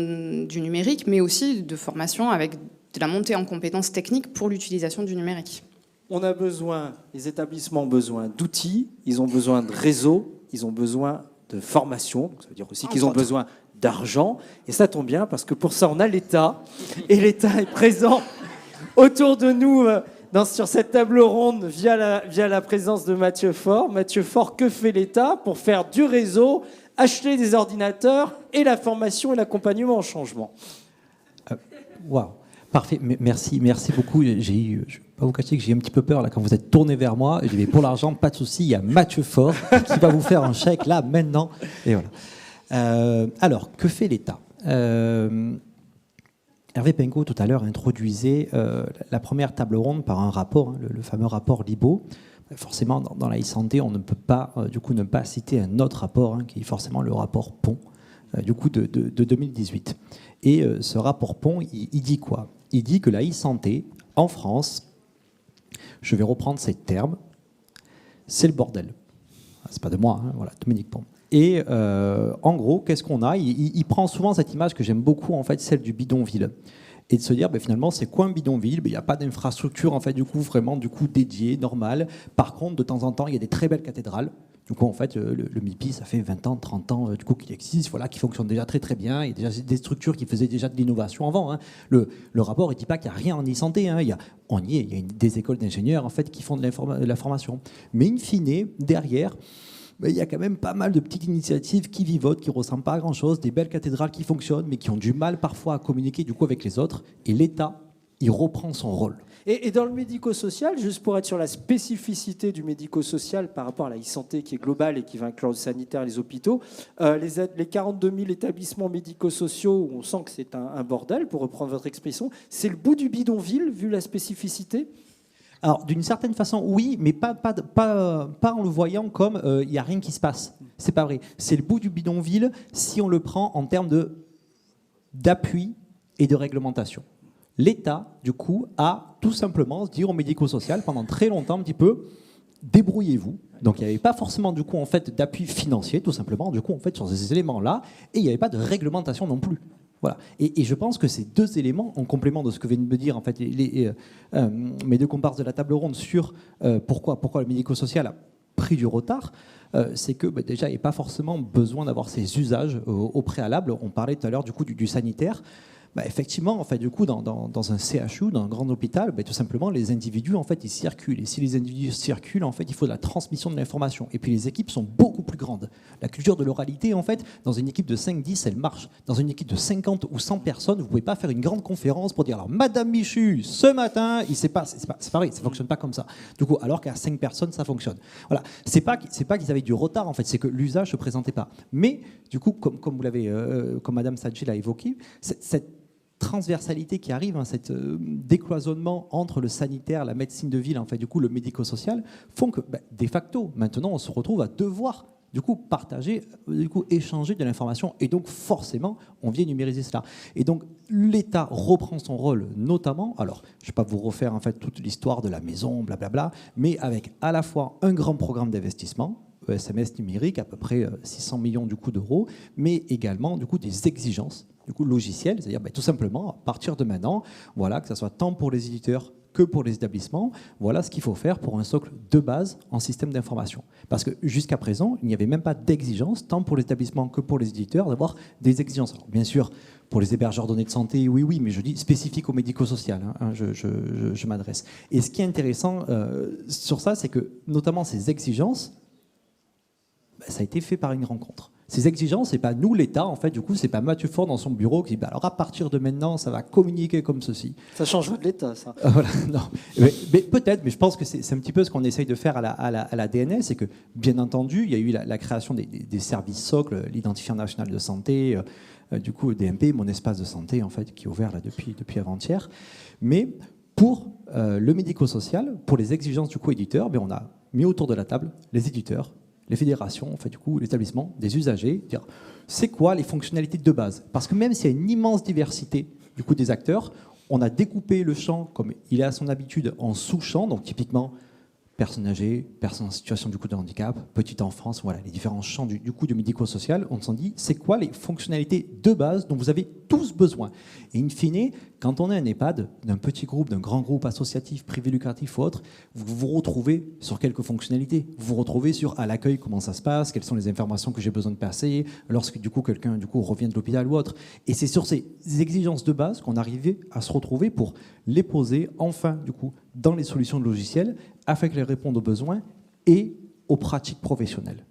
du numérique, mais aussi de formation avec de la montée en compétences techniques pour l'utilisation du numérique. On a besoin, les établissements ont besoin d'outils, ils ont besoin de réseaux, ils ont besoin de formation. Donc ça veut dire aussi qu'ils ont besoin d'argent. Et ça tombe bien parce que pour ça, on a l'État. Et l'État est présent autour de nous sur cette table ronde via la présence de Mathieu Faure. Mathieu Faure, que fait l'État pour faire du réseau, acheter des ordinateurs et la formation et l'accompagnement au changement? Waouh, parfait, merci beaucoup. Je ne vais pas vous cacher que j'ai un petit peu peur là, quand vous êtes tourné vers moi. Je dis, pour l'argent, pas de souci, il y a Mathieu Faure qui va vous faire un chèque là, maintenant. Et voilà. Alors, que fait l'État? Hervé Pingot, tout à l'heure, introduisait la première table ronde par un rapport, le fameux rapport Libaud. Forcément, dans la e-santé, on ne peut pas, ne pas citer un autre rapport, qui est forcément le rapport Pont, de 2018. Et ce rapport Pont, il dit quoi? Il dit que la e-santé, en France, je vais reprendre ces termes, c'est le bordel. C'est pas de moi, voilà, Dominique Pont. Et en gros, qu'est-ce qu'on a? Il prend souvent cette image que j'aime beaucoup, en fait, celle du bidonville. Et de se dire, finalement, c'est quoi un bidonville? Il n'y a pas d'infrastructure, en fait, vraiment, dédiée, normale. Par contre, de temps en temps, il y a des très belles cathédrales. Du coup, en fait, le MIPI, ça fait 20 ans, 30 ans qu'il existe, voilà, qui fonctionne déjà très très bien. Il y a déjà des structures qui faisaient déjà de l'innovation avant. Le rapport ne dit pas qu'il n'y a rien en e-santé. Il y a des écoles d'ingénieurs en fait, qui font de la formation. Mais in fine, derrière, il y a quand même pas mal de petites initiatives qui vivotent, qui ne ressemblent pas à grand-chose, des belles cathédrales qui fonctionnent, mais qui ont du mal parfois à communiquer avec les autres. Et l'État, il reprend son rôle. Et dans le médico-social, juste pour être sur la spécificité du médico-social par rapport à la e-santé qui est globale et qui va inclure le sanitaire et les hôpitaux, les 42 000 établissements médico-sociaux où on sent que c'est un bordel, pour reprendre votre expression, c'est le bout du bidonville vu la spécificité? Alors, d'une certaine façon, oui, mais pas en le voyant comme il n'y a rien qui se passe. C'est pas vrai. C'est le bout du bidonville si on le prend en termes d'appui et de réglementation. L'État, du coup, a tout simplement dit au médico-social pendant très longtemps un petit peu débrouillez-vous. Donc il n'y avait pas forcément du coup en fait d'appui financier, tout simplement, du coup en fait sur ces éléments-là, et il n'y avait pas de réglementation non plus. Voilà. Et je pense que ces deux éléments, en complément de ce que viennent de me dire en fait mes deux comparses de la table ronde sur pourquoi le médico-social a pris du retard, c'est que déjà il n'y a pas forcément besoin d'avoir ces usages au préalable. On parlait tout à l'heure du coup du sanitaire. Effectivement, en fait, du coup, dans un CHU, dans un grand hôpital, tout simplement, les individus, en fait, ils circulent. Et si les individus circulent, en fait, il faut de la transmission de l'information. Et puis, les équipes sont beaucoup plus grandes. La culture de l'oralité, en fait, dans une équipe de 5-10, elle marche. Dans une équipe de 50 ou 100 personnes, vous ne pouvez pas faire une grande conférence pour dire, alors, Madame Michu, ce matin, c'est pareil, ça ne fonctionne pas comme ça. Du coup, alors qu'à 5 personnes, ça fonctionne. Voilà. C'est pas qu'ils avaient du retard, en fait, c'est que l'usage ne se présentait pas. Mais, du coup, comme vous l'avez, comme Madame Sadji l'a évoqué, cette transversalité qui arrive, cette décloisonnement entre le sanitaire, la médecine de ville, en fait, du coup, le médico-social, font que, de facto, maintenant, on se retrouve à devoir, du coup, partager, du coup, échanger de l'information, et donc, forcément, on vient numériser cela. Et donc, l'État reprend son rôle, notamment, alors je ne vais pas vous refaire en fait toute l'histoire de la maison, blablabla, mais avec à la fois un grand programme d'investissement, SMS numérique, à peu près 600 millions du coup d'euros, mais également du coup des exigences du coup logicielles, c'est-à-dire tout simplement à partir de maintenant, voilà, que ce soit tant pour les éditeurs que pour les établissements, voilà ce qu'il faut faire pour un socle de base en système d'information. Parce que jusqu'à présent, il n'y avait même pas d'exigence, tant pour les établissements que pour les éditeurs, d'avoir des exigences. Alors, bien sûr, pour les hébergeurs de données de santé, oui, mais je dis spécifique au médico-social, je m'adresse. Et ce qui est intéressant sur ça, c'est que notamment ces exigences, ça a été fait par une rencontre. Ces exigences, c'est pas nous l'État, en fait, du coup, c'est pas Mathieu Faure dans son bureau qui dit alors à partir de maintenant, ça va communiquer comme ceci. Ça change de l'État, ça. Voilà, non. Mais peut-être, mais je pense que c'est un petit peu ce qu'on essaye de faire à la DNS, c'est que, bien entendu, il y a eu la création des services socles, l'identifiant national de santé, du coup, DMP, mon espace de santé, en fait, qui est ouvert là depuis avant-hier. Mais pour le médico-social, pour les exigences du coup éditeur, on a mis autour de la table les éditeurs, les fédérations, en fait, du coup, l'établissement, des usagers, dire c'est quoi les fonctionnalités de base. Parce que même s'il y a une immense diversité du coup des acteurs, on a découpé le champ comme il est à son habitude en sous-champs, donc typiquement personnes âgées, personnes en situation du coup de handicap, petite enfance, voilà, les différents champs du coup du médico-social. On s'en dit c'est quoi les fonctionnalités de base dont vous avez tous besoin. Et in fine, quand on est un EHPAD, d'un petit groupe, d'un grand groupe associatif, privé lucratif ou autre, vous vous retrouvez sur quelques fonctionnalités. Vous vous retrouvez sur à l'accueil comment ça se passe, quelles sont les informations que j'ai besoin de passer, lorsque du coup quelqu'un revient de l'hôpital ou autre. Et c'est sur ces exigences de base qu'on arrivait à se retrouver pour les poser enfin du coup dans les solutions de logiciels afin qu'elles répondent aux besoins et aux pratiques professionnelles,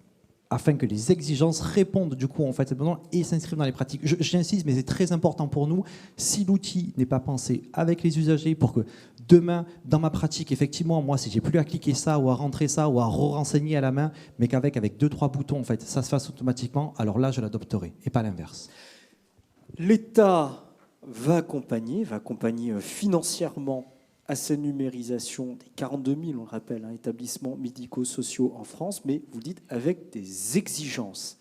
afin que les exigences répondent du coup en fait et s'inscrivent dans les pratiques. J'insiste, mais c'est très important pour nous. Si l'outil n'est pas pensé avec les usagers pour que demain, dans ma pratique, effectivement, moi, si j'ai plus à cliquer ça ou à rentrer ça ou à renseigner à la main, mais qu'avec 2-3 boutons, en fait, ça se fasse automatiquement, alors là, je l'adopterai et pas l'inverse. L'État va accompagner financièrement à cette numérisation des 42 000, on le rappelle, établissements médico-sociaux en France, mais vous dites avec des exigences.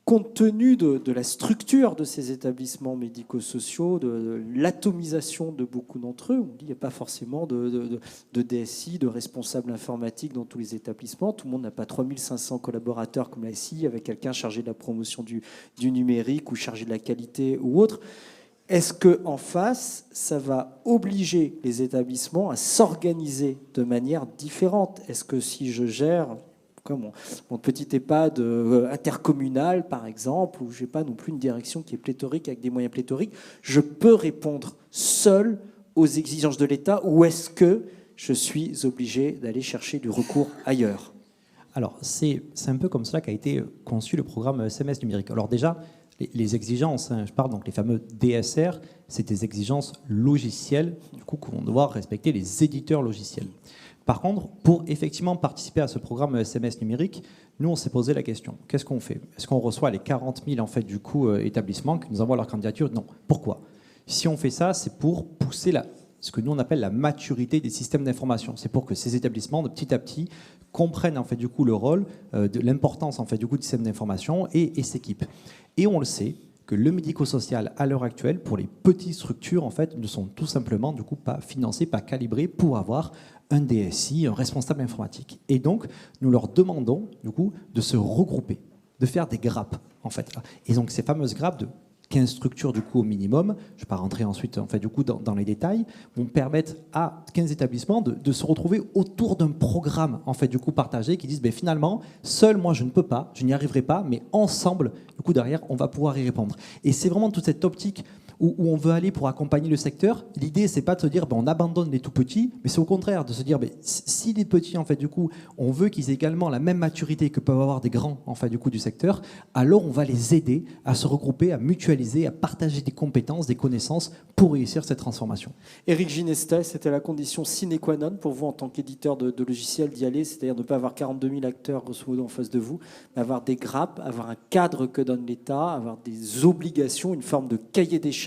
Compte tenu de la structure de ces établissements médico-sociaux, de l'atomisation de beaucoup d'entre eux, on dit qu'il n'y a pas forcément de DSI, de responsable informatique dans tous les établissements. Tout le monde n'a pas 3500 collaborateurs comme la SI, avec quelqu'un chargé de la promotion du numérique ou chargé de la qualité ou autre. Est-ce qu'en face, ça va obliger les établissements à s'organiser de manière différente? Est-ce que si je gère comme mon petit EHPAD intercommunal, par exemple, où je n'ai pas non plus une direction qui est pléthorique avec des moyens pléthoriques, je peux répondre seul aux exigences de l'État ou est-ce que je suis obligé d'aller chercher du recours ailleurs? Alors, c'est un peu comme cela qu'a été conçu le programme SMS numérique. Alors déjà, les exigences, je parle donc les fameux DSR, c'est des exigences logicielles, du coup, qu'on doit devoir respecter les éditeurs logiciels. Par contre, pour effectivement participer à ce programme SMS numérique, nous, on s'est posé la question, qu'est-ce qu'on fait? Est-ce qu'on reçoit les 40 000 en fait, du coup, établissements qui nous envoient leur candidature? Non. Pourquoi? Si on fait ça, c'est pour pousser ce que nous, on appelle la maturité des systèmes d'information. C'est pour que ces établissements, de petit à petit, comprennent en fait, du coup, le rôle, de l'importance en fait, du coup, du système d'information et s'équipent. Et on le sait, que le médico-social, à l'heure actuelle, pour les petites structures, en fait, ne sont tout simplement du coup, pas financés, pas calibrés pour avoir un DSI, un responsable informatique. Et donc, nous leur demandons du coup, de se regrouper, de faire des grappes, en fait. Et donc, ces fameuses grappes de 15 structures du coup au minimum, je ne vais pas rentrer ensuite en fait, du coup, dans les détails, vont permettre à 15 établissements de se retrouver autour d'un programme en fait, du coup, partagé qui disent finalement, seul moi je ne peux pas, je n'y arriverai pas, mais ensemble, du coup, derrière, on va pouvoir y répondre. Et c'est vraiment toute cette optique où on veut aller pour accompagner le secteur. L'idée, c'est pas de se dire on abandonne les tout petits, mais c'est au contraire de se dire si les petits, en fait, du coup, on veut qu'ils aient également la même maturité que peuvent avoir des grands en fait, du coup, du secteur, alors on va les aider à se regrouper, à mutualiser, à partager des compétences, des connaissances pour réussir cette transformation. Éric Ginesta, c'était la condition sine qua non pour vous en tant qu'éditeur de logiciels d'y aller, c'est-à-dire de ne pas avoir 42 000 acteurs grosso modo en face de vous, mais avoir des grappes, avoir un cadre que donne l'État, avoir des obligations, une forme de cahier des charges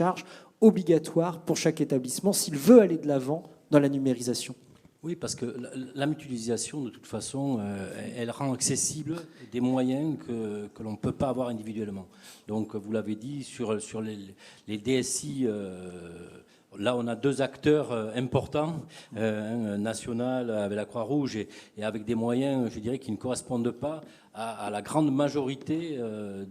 obligatoire pour chaque établissement s'il veut aller de l'avant dans la numérisation. Oui, parce que la mutualisation, de toute façon, elle rend accessible des moyens que l'on ne peut pas avoir individuellement. Donc, vous l'avez dit, sur les DSI, là, on a deux acteurs importants, un national avec la Croix-Rouge et avec des moyens, je dirais, qui ne correspondent pas à la grande majorité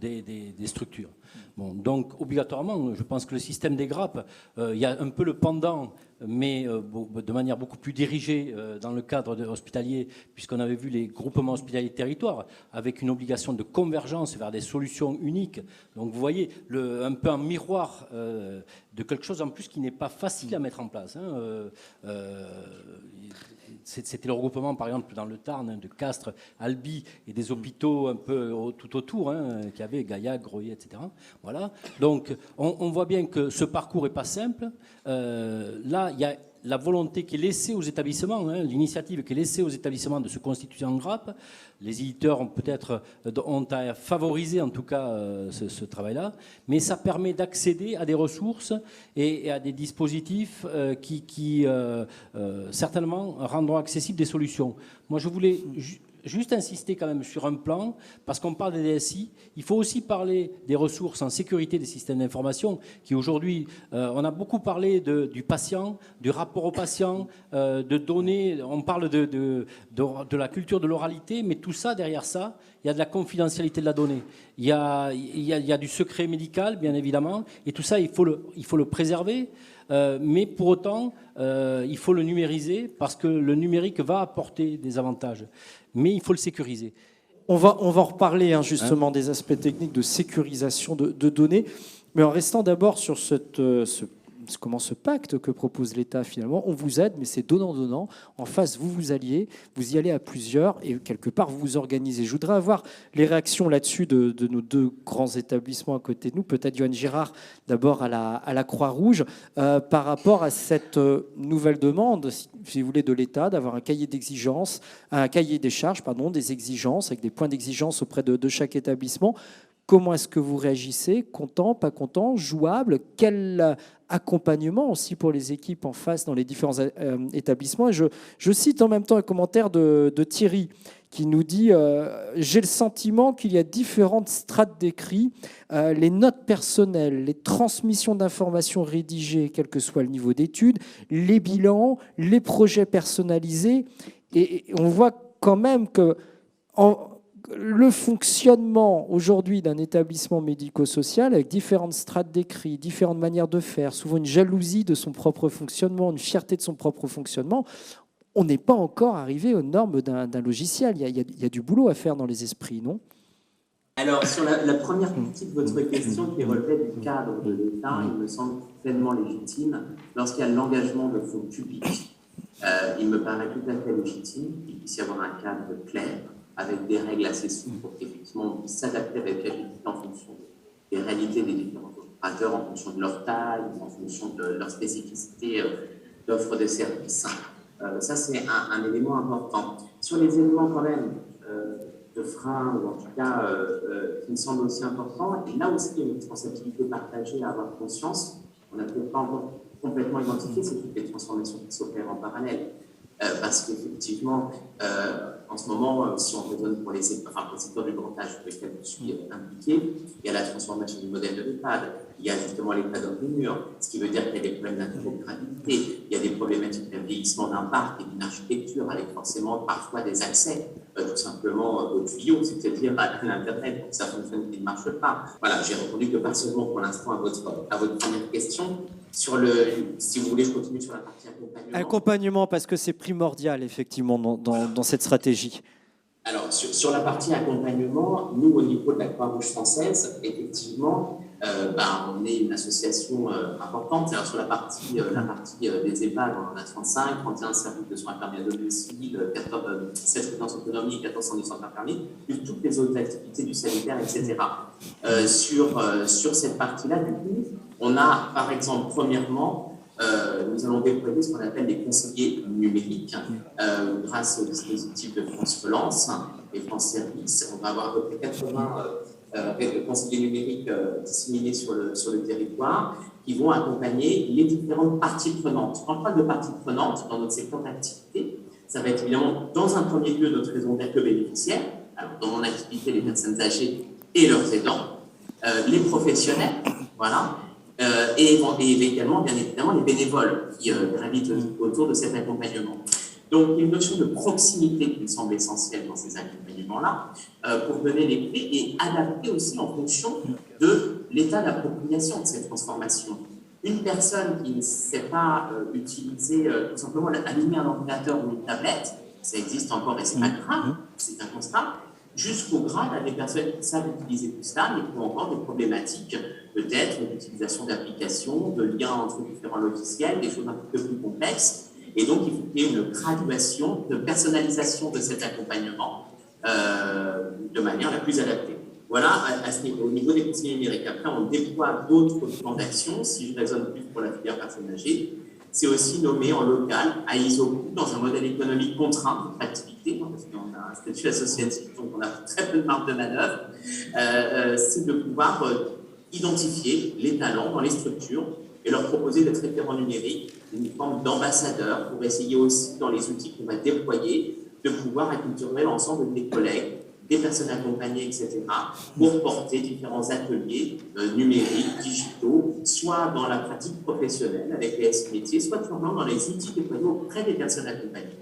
des structures. Bon, donc, obligatoirement, je pense que le système des grappes, il y a un peu le pendant, mais de manière beaucoup plus dirigée dans le cadre hospitalier, puisqu'on avait vu les groupements hospitaliers de territoire, avec une obligation de convergence vers des solutions uniques. Donc, vous voyez, un peu un miroir de quelque chose en plus qui n'est pas facile à mettre en place. C'était le regroupement, par exemple, dans le Tarn, de Castres, Albi et des hôpitaux un peu tout autour, qui avaient Gaillac, Groyer, etc. Voilà. Donc, on voit bien que ce parcours n'est pas simple. Là, il y a la volonté qui est laissée aux établissements, l'initiative qui est laissée aux établissements de se constituer en grappe. Les éditeurs ont à favoriser en tout cas ce travail-là, mais ça permet d'accéder à des ressources et à des dispositifs qui certainement rendront accessibles des solutions. Moi, je voulais juste insister quand même sur un plan, parce qu'on parle des DSI, il faut aussi parler des ressources en sécurité des systèmes d'information, qui aujourd'hui, on a beaucoup parlé du patient, du rapport au patient, de données, on parle de la culture de l'oralité, mais tout ça, derrière ça, il y a de la confidentialité de la donnée, il y a du secret médical, bien évidemment, et tout ça, il faut le préserver. Mais pour autant, il faut le numériser parce que le numérique va apporter des avantages. Mais il faut le sécuriser. On va en reparler justement des aspects techniques de sécurisation de données. Mais en restant d'abord sur ce pacte que propose l'État finalement, on vous aide, mais c'est donnant-donnant. En face, vous y allez à plusieurs et quelque part, vous vous organisez. Je voudrais avoir les réactions là-dessus de nos deux grands établissements à côté de nous. Peut-être Johan Girard, d'abord à la Croix-Rouge, par rapport à cette nouvelle demande, si vous voulez, de l'État, d'avoir un cahier d'exigences, un cahier des charges, des exigences, avec des points d'exigence auprès de chaque établissement. Comment est-ce que vous réagissez? Content, pas content, jouable? Quel accompagnement aussi pour les équipes en face dans les différents établissements? Et je cite en même temps un commentaire de Thierry qui nous dit j'ai le sentiment qu'il y a différentes strates d'écrit, les notes personnelles, les transmissions d'informations rédigées, quel que soit le niveau d'études, les bilans, les projets personnalisés. Et on voit quand même que le fonctionnement aujourd'hui d'un établissement médico-social avec différentes strates d'écrit, différentes manières de faire, souvent une jalousie de son propre fonctionnement, une fierté de son propre fonctionnement, on n'est pas encore arrivé aux normes d'un logiciel. Il y a du boulot à faire dans les esprits, non? Alors, sur la première partie de votre question qui relevait du cadre de l'État, il me semble pleinement légitime lorsqu'il y a l'engagement de fonds publics. Il me paraît tout à fait légitime qu'il puisse y avoir un cadre clair avec des règles assez souples pour qu'effectivement on puisse s'adapter avec agilité en fonction des réalités des différents opérateurs, en fonction de leur taille, en fonction de leur spécificité d'offre de services. Ça, c'est un élément important. Sur les éléments quand même de frein, ou en tout cas qui me semblent aussi importants, et là aussi il y a une responsabilité partagée à avoir conscience, on n'a peut-être pas encore complètement identifié, c'est toutes les transformations qui s'opèrent en parallèle. Parce qu'effectivement, en ce moment, si on raisonne pour le secteur du grand âge pour lequel je suis impliqué, il y a la transformation du modèle de l'EHPAD, il y a justement l'EHPAD dans le mur, ce qui veut dire qu'il y a des problèmes d'interopérabilité, il y a des problématiques de vieillissement d'un parc et d'une architecture avec forcément parfois des accès tout simplement au tuyau, c'est-à-dire à l'Internet, pour que ça fonctionne et ne marche pas. Voilà, j'ai répondu que partiellement pour l'instant à votre première question. Si vous voulez, je continue sur la partie accompagnement. Accompagnement, parce que c'est primordial, effectivement, dans cette stratégie. Alors, sur la partie accompagnement, nous, au niveau de la Croix-Rouge française, effectivement, on est une association importante. Alors, sur la partie des EHPAD, on en a 35, 31 services de soins infirmiers à domicile, 7 résidences autonomie et 14 centres de soins infirmiers, plus toutes les autres activités du sanitaire, etc. Sur cette partie-là, du coup, on a, par exemple, premièrement, nous allons déployer ce qu'on appelle des conseillers numériques grâce au dispositif de France Relance et France Service. On va avoir à peu près 80 conseillers numériques disséminés sur le territoire qui vont accompagner les différentes parties prenantes. Quand on parle de parties prenantes dans notre secteur d'activité, Ça va être évidemment, dans un premier lieu, notre raison d'être bénéficiaire. Alors, dans mon activité, les personnes âgées et leurs aidants, les professionnels, voilà, et également, bien évidemment, les bénévoles qui gravitent autour de cet accompagnement. Donc, il y a une notion de proximité qui me semble essentielle dans ces accompagnements-là, pour donner les clés et adapter aussi en fonction de l'état d'appropriation de cette transformation. Une personne qui ne sait pas utiliser, tout simplement, allumer un ordinateur ou une tablette, ça existe encore et c'est pas grave, c'est un constat, jusqu'au grade à des personnes qui savent utiliser tout ça, mais qui ont encore des problématiques, peut-être d'utilisation d'applications, de liens entre différents logiciels, des choses un peu plus complexes. Et donc, il faut qu'il y ait une graduation de personnalisation de cet accompagnement de manière la plus adaptée. Voilà, à ce niveau, au niveau des conseillers numériques. Après, on déploie d'autres plans d'action. Si je raisonne plus pour la filière personnes âgées, c'est aussi nommé en local, à ISO, dans un modèle économique contraint, notre activité, parce qu'on a un statut associatif, donc on a très peu de marge de manœuvre, c'est de pouvoir identifier les talents dans les structures et leur proposer d'être référents numériques, une forme d'ambassadeur pour essayer aussi, dans les outils qu'on va déployer, de pouvoir acculturer l'ensemble des collègues, des personnes accompagnées, etc., pour porter différents ateliers numériques, digitaux, soit dans la pratique professionnelle avec les SMétiers, soit simplement dans les outils déployés auprès des personnes accompagnées.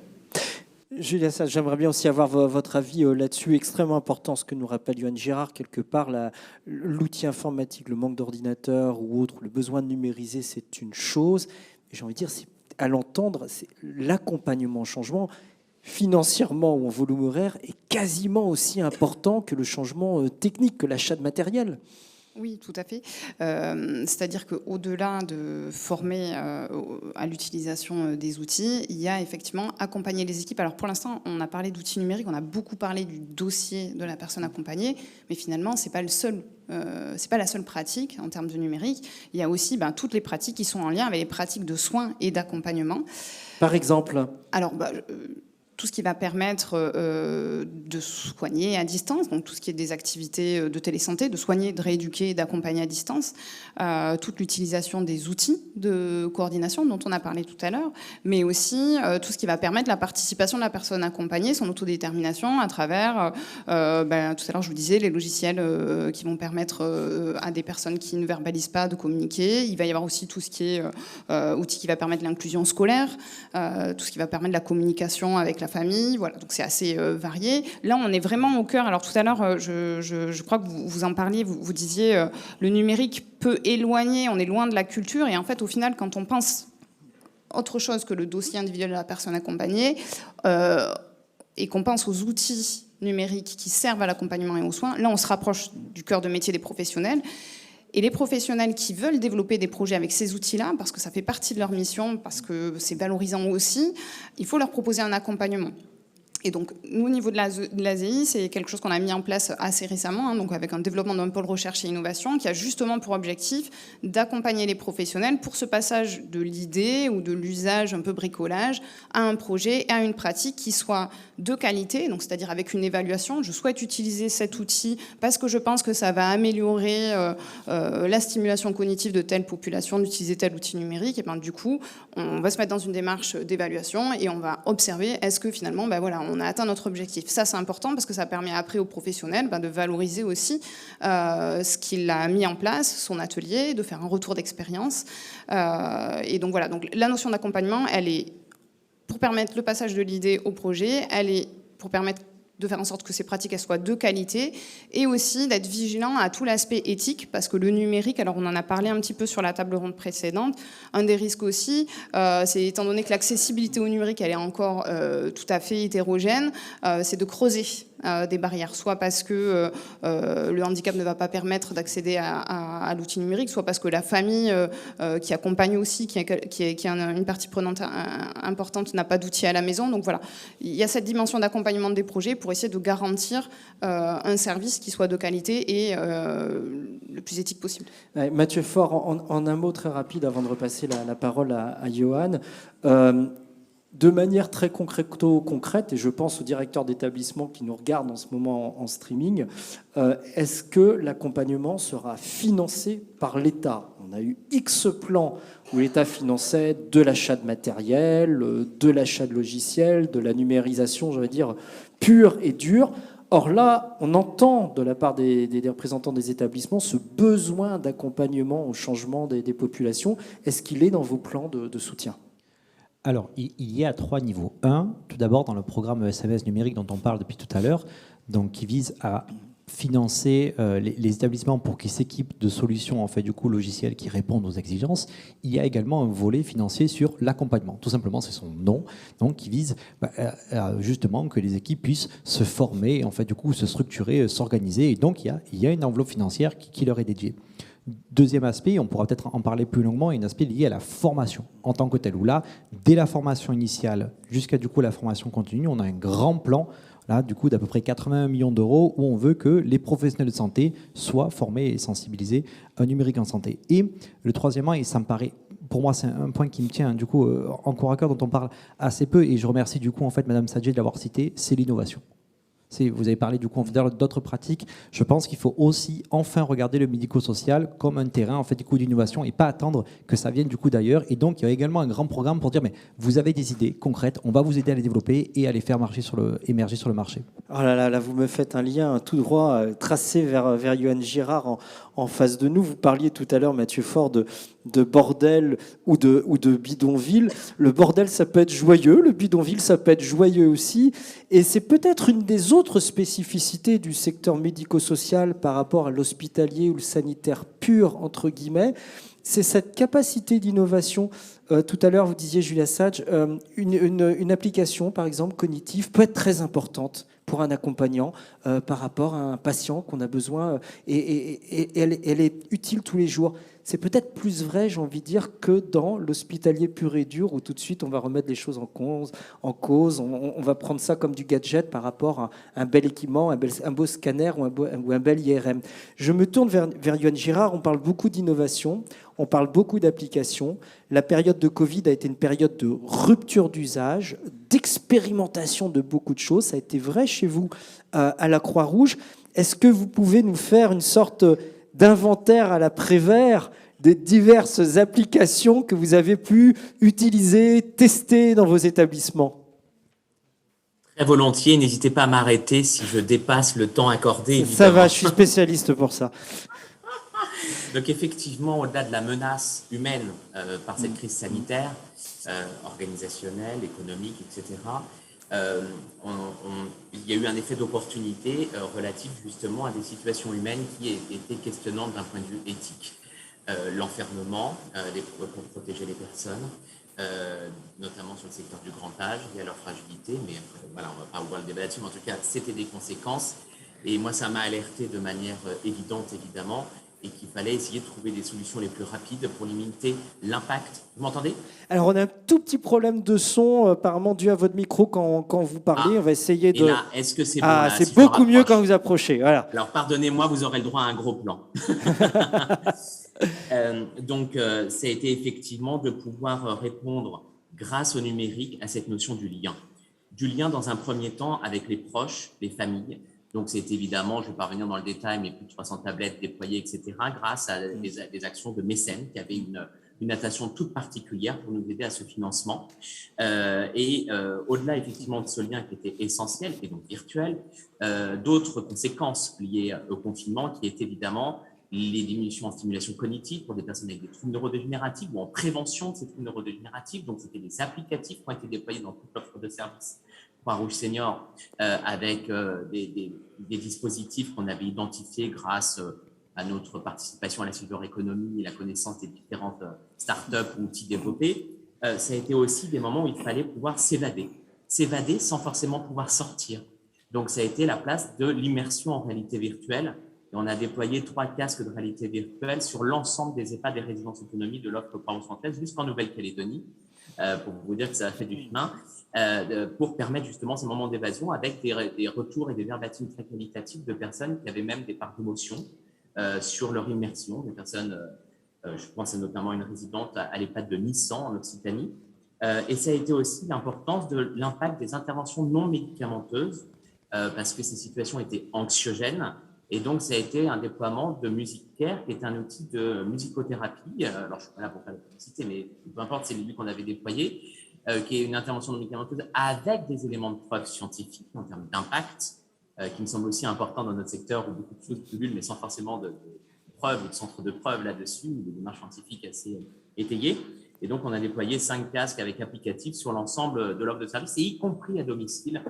Julia, j'aimerais bien aussi avoir votre avis là-dessus. Extrêmement important ce que nous rappelle Yoann Girard, quelque part, l'outil informatique, le manque d'ordinateur ou autre, le besoin de numériser, c'est une chose. J'ai envie de dire, à l'entendre, c'est l'accompagnement au changement, financièrement ou en volume horaire, est quasiment aussi important que le changement technique, que l'achat de matériel. Oui, tout à fait. C'est-à-dire qu'au-delà de former à l'utilisation des outils, il y a effectivement accompagner les équipes. Alors pour l'instant, on a parlé d'outils numériques, on a beaucoup parlé du dossier de la personne accompagnée, mais finalement, c'est pas la seule pratique en termes de numérique. Il y a aussi toutes les pratiques qui sont en lien avec les pratiques de soins et d'accompagnement. Par exemple ? Alors, tout ce qui va permettre de soigner à distance, donc tout ce qui est des activités de télésanté, de soigner, de rééduquer, d'accompagner à distance, toute l'utilisation des outils de coordination dont on a parlé tout à l'heure, mais aussi tout ce qui va permettre la participation de la personne accompagnée, son autodétermination à travers, tout à l'heure je vous disais, les logiciels qui vont permettre à des personnes qui ne verbalisent pas de communiquer. Il va y avoir aussi tout ce qui est outil qui va permettre l'inclusion scolaire, tout ce qui va permettre la communication avec la famille, voilà, donc c'est assez varié. Là, on est vraiment au cœur. Alors tout à l'heure, je crois que vous en parliez, vous disiez le numérique peut éloigner, on est loin de la culture, et en fait, au final, quand on pense autre chose que le dossier individuel de la personne accompagnée, et qu'on pense aux outils numériques qui servent à l'accompagnement et aux soins, là, on se rapproche du cœur de métier des professionnels. Et les professionnels qui veulent développer des projets avec ces outils-là, parce que ça fait partie de leur mission, parce que c'est valorisant aussi, il faut leur proposer un accompagnement. Et donc, nous, au niveau de l'ASEI, c'est quelque chose qu'on a mis en place assez récemment, donc avec un développement d'un pôle recherche et innovation qui a justement pour objectif d'accompagner les professionnels pour ce passage de l'idée ou de l'usage un peu bricolage à un projet et à une pratique qui soit de qualité, donc c'est-à-dire avec une évaluation. Je souhaite utiliser cet outil parce que je pense que ça va améliorer la stimulation cognitive de telle population d'utiliser tel outil numérique. Et bien du coup, on va se mettre dans une démarche d'évaluation et on va observer est-ce que finalement, on a atteint notre objectif. Ça, c'est important parce que ça permet après aux professionnels de valoriser aussi ce qu'il a mis en place, son atelier, de faire un retour d'expérience. Et donc voilà, donc la notion d'accompagnement, elle est pour permettre le passage de l'idée au projet, elle est pour permettre de faire en sorte que ces pratiques elles soient de qualité et aussi d'être vigilant à tout l'aspect éthique parce que le numérique, alors on en a parlé un petit peu sur la table ronde précédente, un des risques aussi, c'est étant donné que l'accessibilité au numérique elle est encore tout à fait hétérogène, c'est de creuser des barrières, soit parce que le handicap ne va pas permettre d'accéder à l'outil numérique, soit parce que la famille qui accompagne aussi, qui a une partie prenante importante, n'a pas d'outils à la maison. Donc voilà, il y a cette dimension d'accompagnement des projets pour essayer de garantir un service qui soit de qualité et le plus éthique possible. Mathieu Faure, en un mot très rapide avant de repasser la parole à Yoann. De manière très concrète, et je pense aux directeurs d'établissement qui nous regardent en ce moment en streaming, est-ce que l'accompagnement sera financé par l'État ? On a eu X plans où l'État finançait de l'achat de matériel, de l'achat de logiciels, de la numérisation, je vais dire, pure et dure. Or là, on entend de la part des représentants des établissements ce besoin d'accompagnement au changement des populations. Est-ce qu'il est dans vos plans de soutien ? Alors, il y a 3 niveaux. Un, tout d'abord, dans le programme SMS numérique dont on parle depuis tout à l'heure, donc qui vise à financer les établissements pour qu'ils s'équipent de solutions en fait du coup logicielles qui répondent aux exigences. Il y a également un volet financier sur l'accompagnement. Tout simplement, c'est son nom, donc qui vise justement que les équipes puissent se former, en fait du coup se structurer, s'organiser. Et donc il y a une enveloppe financière qui leur est dédiée. Deuxième aspect, on pourra peut-être en parler plus longuement, un aspect lié à la formation en tant que telle, où là, dès la formation initiale jusqu'à du coup la formation continue, on a un grand plan là, du coup, d'à peu près 81 millions d'euros, où on veut que les professionnels de santé soient formés et sensibilisés au numérique en santé. Et le troisièmement, et ça me paraît, pour moi, c'est un point qui me tient du coup encore à cœur, dont on parle assez peu, et je remercie du coup en fait Madame Sadji de l'avoir cité, c'est l'innovation. Vous avez parlé du coup d'autres pratiques. Je pense qu'il faut aussi enfin regarder le médico-social comme un terrain en fait du coup d'innovation et pas attendre que ça vienne du coup d'ailleurs. Et donc il y a également un grand programme pour dire mais vous avez des idées concrètes, on va vous aider à les développer et à les faire émerger sur le marché. Oh là, vous me faites un lien tout droit tracé vers Yohann Girard en face de nous. Vous parliez tout à l'heure, Mathieu Faure, de bordel ou de bidonville. Le bordel, ça peut être joyeux. Le bidonville, ça peut être joyeux aussi. Et c'est peut-être une des autres spécificités du secteur médico-social par rapport à l'hospitalier ou le sanitaire pur, entre guillemets. C'est cette capacité d'innovation. Tout à l'heure, vous disiez, Julia Sage, une application, par exemple, cognitive, peut être très importante pour un accompagnant par rapport à un patient qu'on a besoin, et elle est utile tous les jours. C'est peut-être plus vrai, j'ai envie de dire, que dans l'hospitalier pur et dur, où tout de suite on va remettre les choses en cause, on va prendre ça comme du gadget par rapport à un bel équipement, un beau scanner ou un bel IRM. Je me tourne vers Yohann Girard, on parle beaucoup d'innovation, on parle beaucoup d'applications. La période de Covid a été une période de rupture d'usage, d'expérimentation de beaucoup de choses. Ça a été vrai chez vous à la Croix-Rouge. Est-ce que vous pouvez nous faire une sorte d'inventaire à la Prévert des diverses applications que vous avez pu utiliser, tester dans vos établissements ? Très volontiers, n'hésitez pas à m'arrêter si je dépasse le temps accordé. Évidemment. Ça va, je suis spécialiste pour ça. Donc effectivement, au-delà de la menace humaine par cette crise sanitaire, organisationnelle, économique, etc., il y a eu un effet d'opportunité relatif justement à des situations humaines qui étaient questionnantes d'un point de vue éthique. L'enfermement pour protéger les personnes, notamment sur le secteur du grand âge, lié à leur fragilité, mais voilà, on ne va pas ouvrir le débat là-dessus, mais en tout cas, c'était des conséquences. Et moi, ça m'a alerté de manière évidente, évidemment, et qu'il fallait essayer de trouver des solutions les plus rapides pour limiter l'impact. Vous m'entendez ? Alors, on a un tout petit problème de son, apparemment dû à votre micro quand vous parlez. On va essayer de... Et là, est-ce que c'est bon ? Ah, là, c'est si beaucoup mieux quand vous approchez. Voilà. Alors, pardonnez-moi, vous aurez le droit à un gros plan. Donc, ça a été effectivement de pouvoir répondre grâce au numérique à cette notion du lien. Du lien dans un premier temps avec les proches, les familles. Donc, c'est évidemment, je ne vais pas revenir dans le détail, mais plus de 300 tablettes déployées, etc., grâce à des actions de mécènes qui avaient une attention toute particulière pour nous aider à ce financement. Au-delà, effectivement, de ce lien qui était essentiel et donc virtuel, d'autres conséquences liées au confinement qui est évidemment les diminutions en stimulation cognitive pour des personnes avec des troubles neurodégénératifs ou en prévention de ces troubles neurodégénératifs. Donc, c'était des applicatifs qui ont été déployés dans toute l'offre de services Croix-Rouge Senior avec des dispositifs qu'on avait identifiés grâce à notre participation à la Silver Economy et la connaissance des différentes startups ou outils développés. Ça a été aussi des moments où il fallait pouvoir s'évader sans forcément pouvoir sortir. Donc, ça a été la place de l'immersion en réalité virtuelle. Et on a déployé 3 casques de réalité virtuelle sur l'ensemble des EHPAD et résidences autonomie de l'offre Croix-Rouge française jusqu'en Nouvelle-Calédonie, pour vous dire que ça a fait du chemin, pour permettre justement ces moments d'évasion avec des retours et des verbatims très qualitatifs de personnes qui avaient même des parts d'émotion sur leur immersion, des personnes, je pense à notamment une résidente à l'EHPAD de Nissan en Occitanie. Et ça a été aussi l'importance de l'impact des interventions non médicamenteuses, parce que ces situations étaient anxiogènes. Et donc, ça a été un déploiement de MusiCare, qui est un outil de musicothérapie. Alors, je ne suis pas là pour faire la publicité, mais peu importe, c'est lui qu'on avait déployé, qui est une intervention non médicamenteuse avec des éléments de preuve scientifiques en termes d'impact, qui me semble aussi important dans notre secteur où beaucoup de choses pullulent, mais sans forcément de preuves ou de centre de preuves là-dessus, ou des démarches scientifiques assez étayées. Et donc, on a déployé 5 casques avec applicatifs sur l'ensemble de l'offre de service, et y compris à domicile,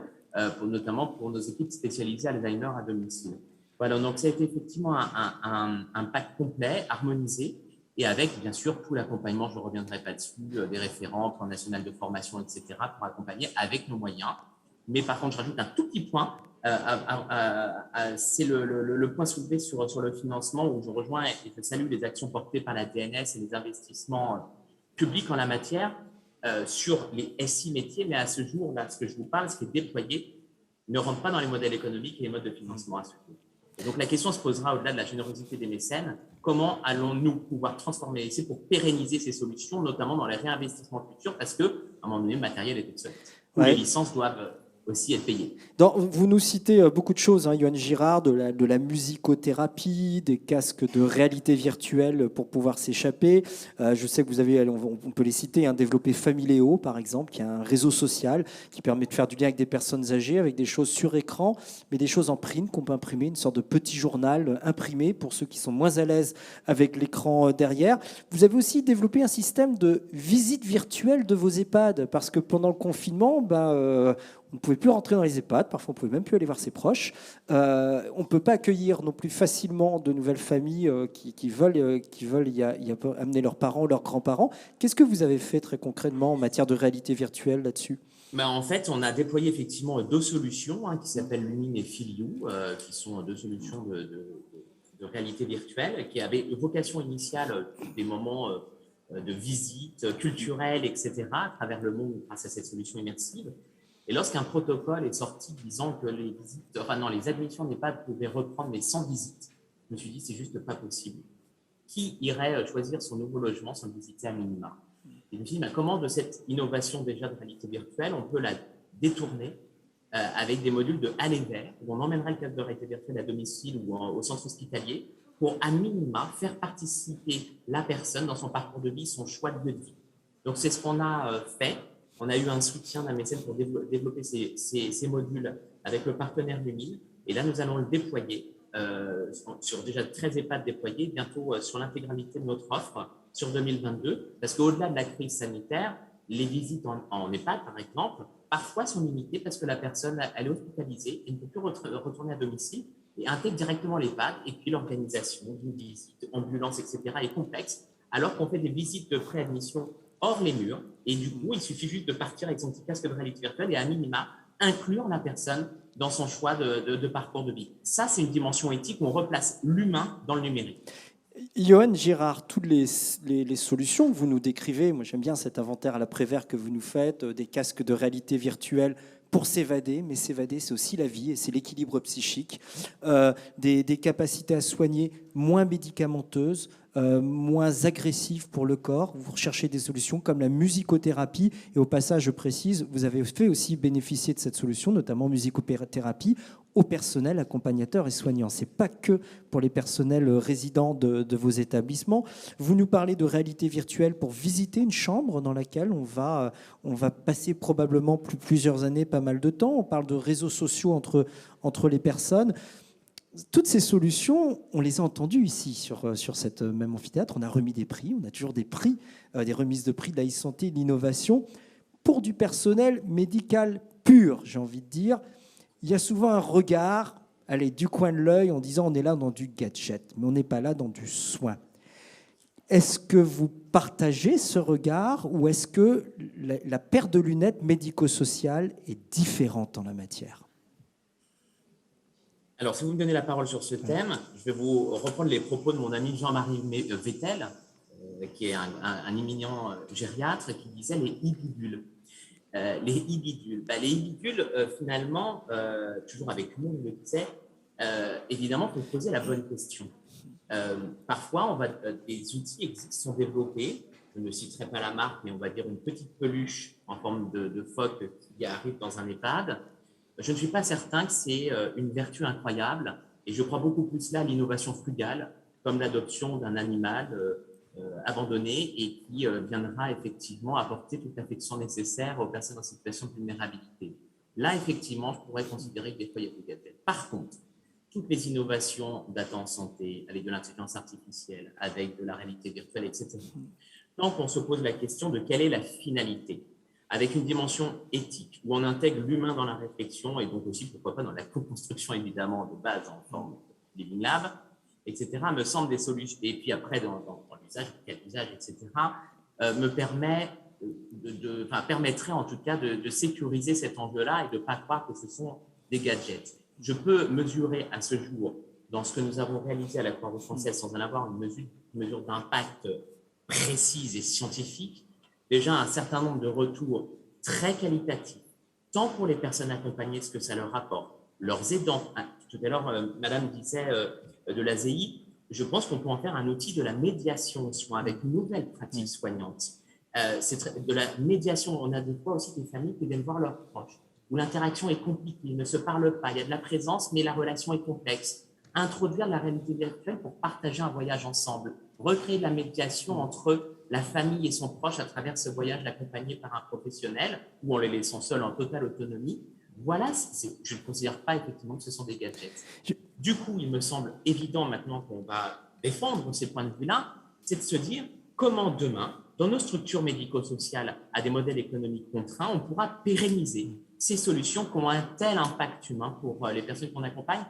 notamment pour nos équipes spécialisées Alzheimer à domicile. Voilà, donc ça a été effectivement un pack complet, harmonisé, et avec, bien sûr, tout l'accompagnement, je ne reviendrai pas dessus, des référents, plan national de formation, etc., pour accompagner avec nos moyens. Mais par contre, je rajoute un tout petit point, c'est le point soulevé sur le financement, où je rejoins et je salue les actions portées par la DNS et les investissements publics en la matière sur les SI métiers, mais à ce jour, là, ce que je vous parle, ce qui est déployé, ne rentre pas dans les modèles économiques et les modes de financement à ce jour. Et donc, la question se posera au-delà de la générosité des mécènes. Comment allons-nous pouvoir transformer l'essai pour pérenniser ces solutions, notamment dans les réinvestissements futurs, parce qu'à un moment donné, le matériel est obsolète. Les licences doivent aussi être payées. Vous nous citez beaucoup de choses, Yoann Girard, de la musicothérapie, des casques de réalité virtuelle pour pouvoir s'échapper. Je sais que vous avez, on peut les citer, développé Familéo, par exemple, qui est un réseau social qui permet de faire du lien avec des personnes âgées, avec des choses sur écran, mais des choses en print qu'on peut imprimer, une sorte de petit journal imprimé pour ceux qui sont moins à l'aise avec l'écran derrière. Vous avez aussi développé un système de visite virtuelle de vos EHPAD, parce que pendant le confinement, on ne pouvait plus rentrer dans les EHPAD, parfois on ne pouvait même plus aller voir ses proches. On ne peut pas accueillir non plus facilement de nouvelles familles qui veulent y amener leurs parents, leurs grands-parents. Qu'est-ce que vous avez fait très concrètement en matière de réalité virtuelle là-dessus ? En fait, on a déployé effectivement 2 solutions qui s'appellent Lumine et Filiou, qui sont 2 solutions de réalité virtuelle, qui avaient vocation initiale des moments de visite culturelle, etc., à travers le monde grâce à cette solution immersive. Et lorsqu'un protocole est sorti disant que les admissions d'EHPAD pouvaient reprendre, mais sans visite, je me suis dit, c'est juste pas possible. Qui irait choisir son nouveau logement sans le visiter à minima ? Et je me suis dit, comment de cette innovation déjà de réalité virtuelle, on peut la détourner avec des modules de aller vers, où on emmènerait le casque de réalité virtuelle à domicile ou au centre hospitalier pour à minima faire participer la personne dans son parcours de vie, son choix de vie. Donc c'est ce qu'on a fait. On a eu un soutien d'un mécène pour développer ces modules avec le partenaire Lumine. Et là, nous allons le déployer sur déjà 13 EHPAD déployés, bientôt sur l'intégralité de notre offre sur 2022. Parce qu'au-delà de la crise sanitaire, les visites en EHPAD, par exemple, parfois sont limitées parce que la personne elle est hospitalisée et ne peut plus retourner à domicile et intègre directement l'EHPAD. Et puis l'organisation d'une visite, ambulance, etc. est complexe, alors qu'on fait des visites de préadmission hors les murs, et du coup, il suffit juste de partir avec son petit casque de réalité virtuelle et à minima, inclure la personne dans son choix de parcours de vie. Ça, c'est une dimension éthique où on replace l'humain dans le numérique. Yoann Girard, toutes les solutions que vous nous décrivez, moi j'aime bien cet inventaire à l'après-vert que vous nous faites, des casques de réalité virtuelle pour s'évader, mais s'évader c'est aussi la vie et c'est l'équilibre psychique, des capacités à soigner moins médicamenteuses, moins agressives pour le corps. Vous recherchez des solutions comme la musicothérapie et au passage, je précise, vous avez fait aussi bénéficier de cette solution, notamment musicothérapie, au personnel accompagnateur et soignant. Ce n'est pas que pour les personnels résidents de vos établissements. Vous nous parlez de réalité virtuelle pour visiter une chambre dans laquelle on va passer probablement plusieurs années, pas mal de temps. On parle de réseaux sociaux entre les personnes. Toutes ces solutions, on les a entendues ici sur cette même amphithéâtre. On a remis des prix, on a toujours des prix, des remises de prix de la e-santé, de l'innovation pour du personnel médical pur, j'ai envie de dire. Il y a souvent un regard, du coin de l'œil, en disant on est là dans du gadget, mais on n'est pas là dans du soin. Est-ce que vous partagez ce regard ou est-ce que la paire de lunettes médico-sociales est différente en la matière ? Alors, si vous me donnez la parole sur ce thème, je vais vous reprendre les propos de mon ami Jean-Marie Vettel, qui est un éminent gériatre, qui disait les e-bidules. Les e-bidules. Les e-bidules, finalement, toujours avec nous, il le disait, évidemment, il faut poser la bonne question. Parfois, des outils existent, sont développés. Je ne citerai pas la marque, mais on va dire une petite peluche en forme de phoque qui arrive dans un EHPAD. Je ne suis pas certain que c'est une vertu incroyable Et je crois beaucoup plus là à l'innovation frugale, comme l'adoption d'un animal abandonné et qui viendra effectivement apporter toute l'affection nécessaire aux personnes en situation de vulnérabilité. Là, effectivement, je pourrais considérer que des fois, il y a des gadgets. Par contre, toutes les innovations data en santé, avec de l'intelligence artificielle, avec de la réalité virtuelle, etc., tant qu'on se pose la question de quelle est la finalité, avec une dimension éthique, où on intègre l'humain dans la réflexion et donc aussi, pourquoi pas, dans la co-construction, évidemment, de base en forme de Living Lab, etc., me semble des solutions, et puis après, dans l'usage, quel usage, etc., permettrait en tout cas de sécuriser cet enjeu-là et de ne pas croire que ce sont des gadgets. Je peux mesurer à ce jour, dans ce que nous avons réalisé à la Croix-Rouge française, sans en avoir une mesure d'impact précise et scientifique, déjà un certain nombre de retours très qualitatifs, tant pour les personnes accompagnées, ce que ça leur apporte, leurs aidants. Tout à l'heure, Madame disait de l'ASEI, je pense qu'on peut en faire un outil de la médiation aux soins avec une nouvelle pratique soignante. De la médiation, on a des fois aussi des familles qui viennent voir leurs proches, où l'interaction est compliquée, ils ne se parlent pas, il y a de la présence, mais la relation est complexe. Introduire de la réalité virtuelle pour partager un voyage ensemble, recréer de la médiation entre la famille et son proche à travers ce voyage accompagné par un professionnel ou en les laissant seuls en totale autonomie. Voilà, je ne considère pas effectivement que ce sont des gadgets. Du coup, il me semble évident maintenant qu'on va défendre ces points de vue-là, c'est de se dire comment demain, dans nos structures médico-sociales à des modèles économiques contraints, on pourra pérenniser ces solutions qui ont un tel impact humain pour les personnes qu'on accompagne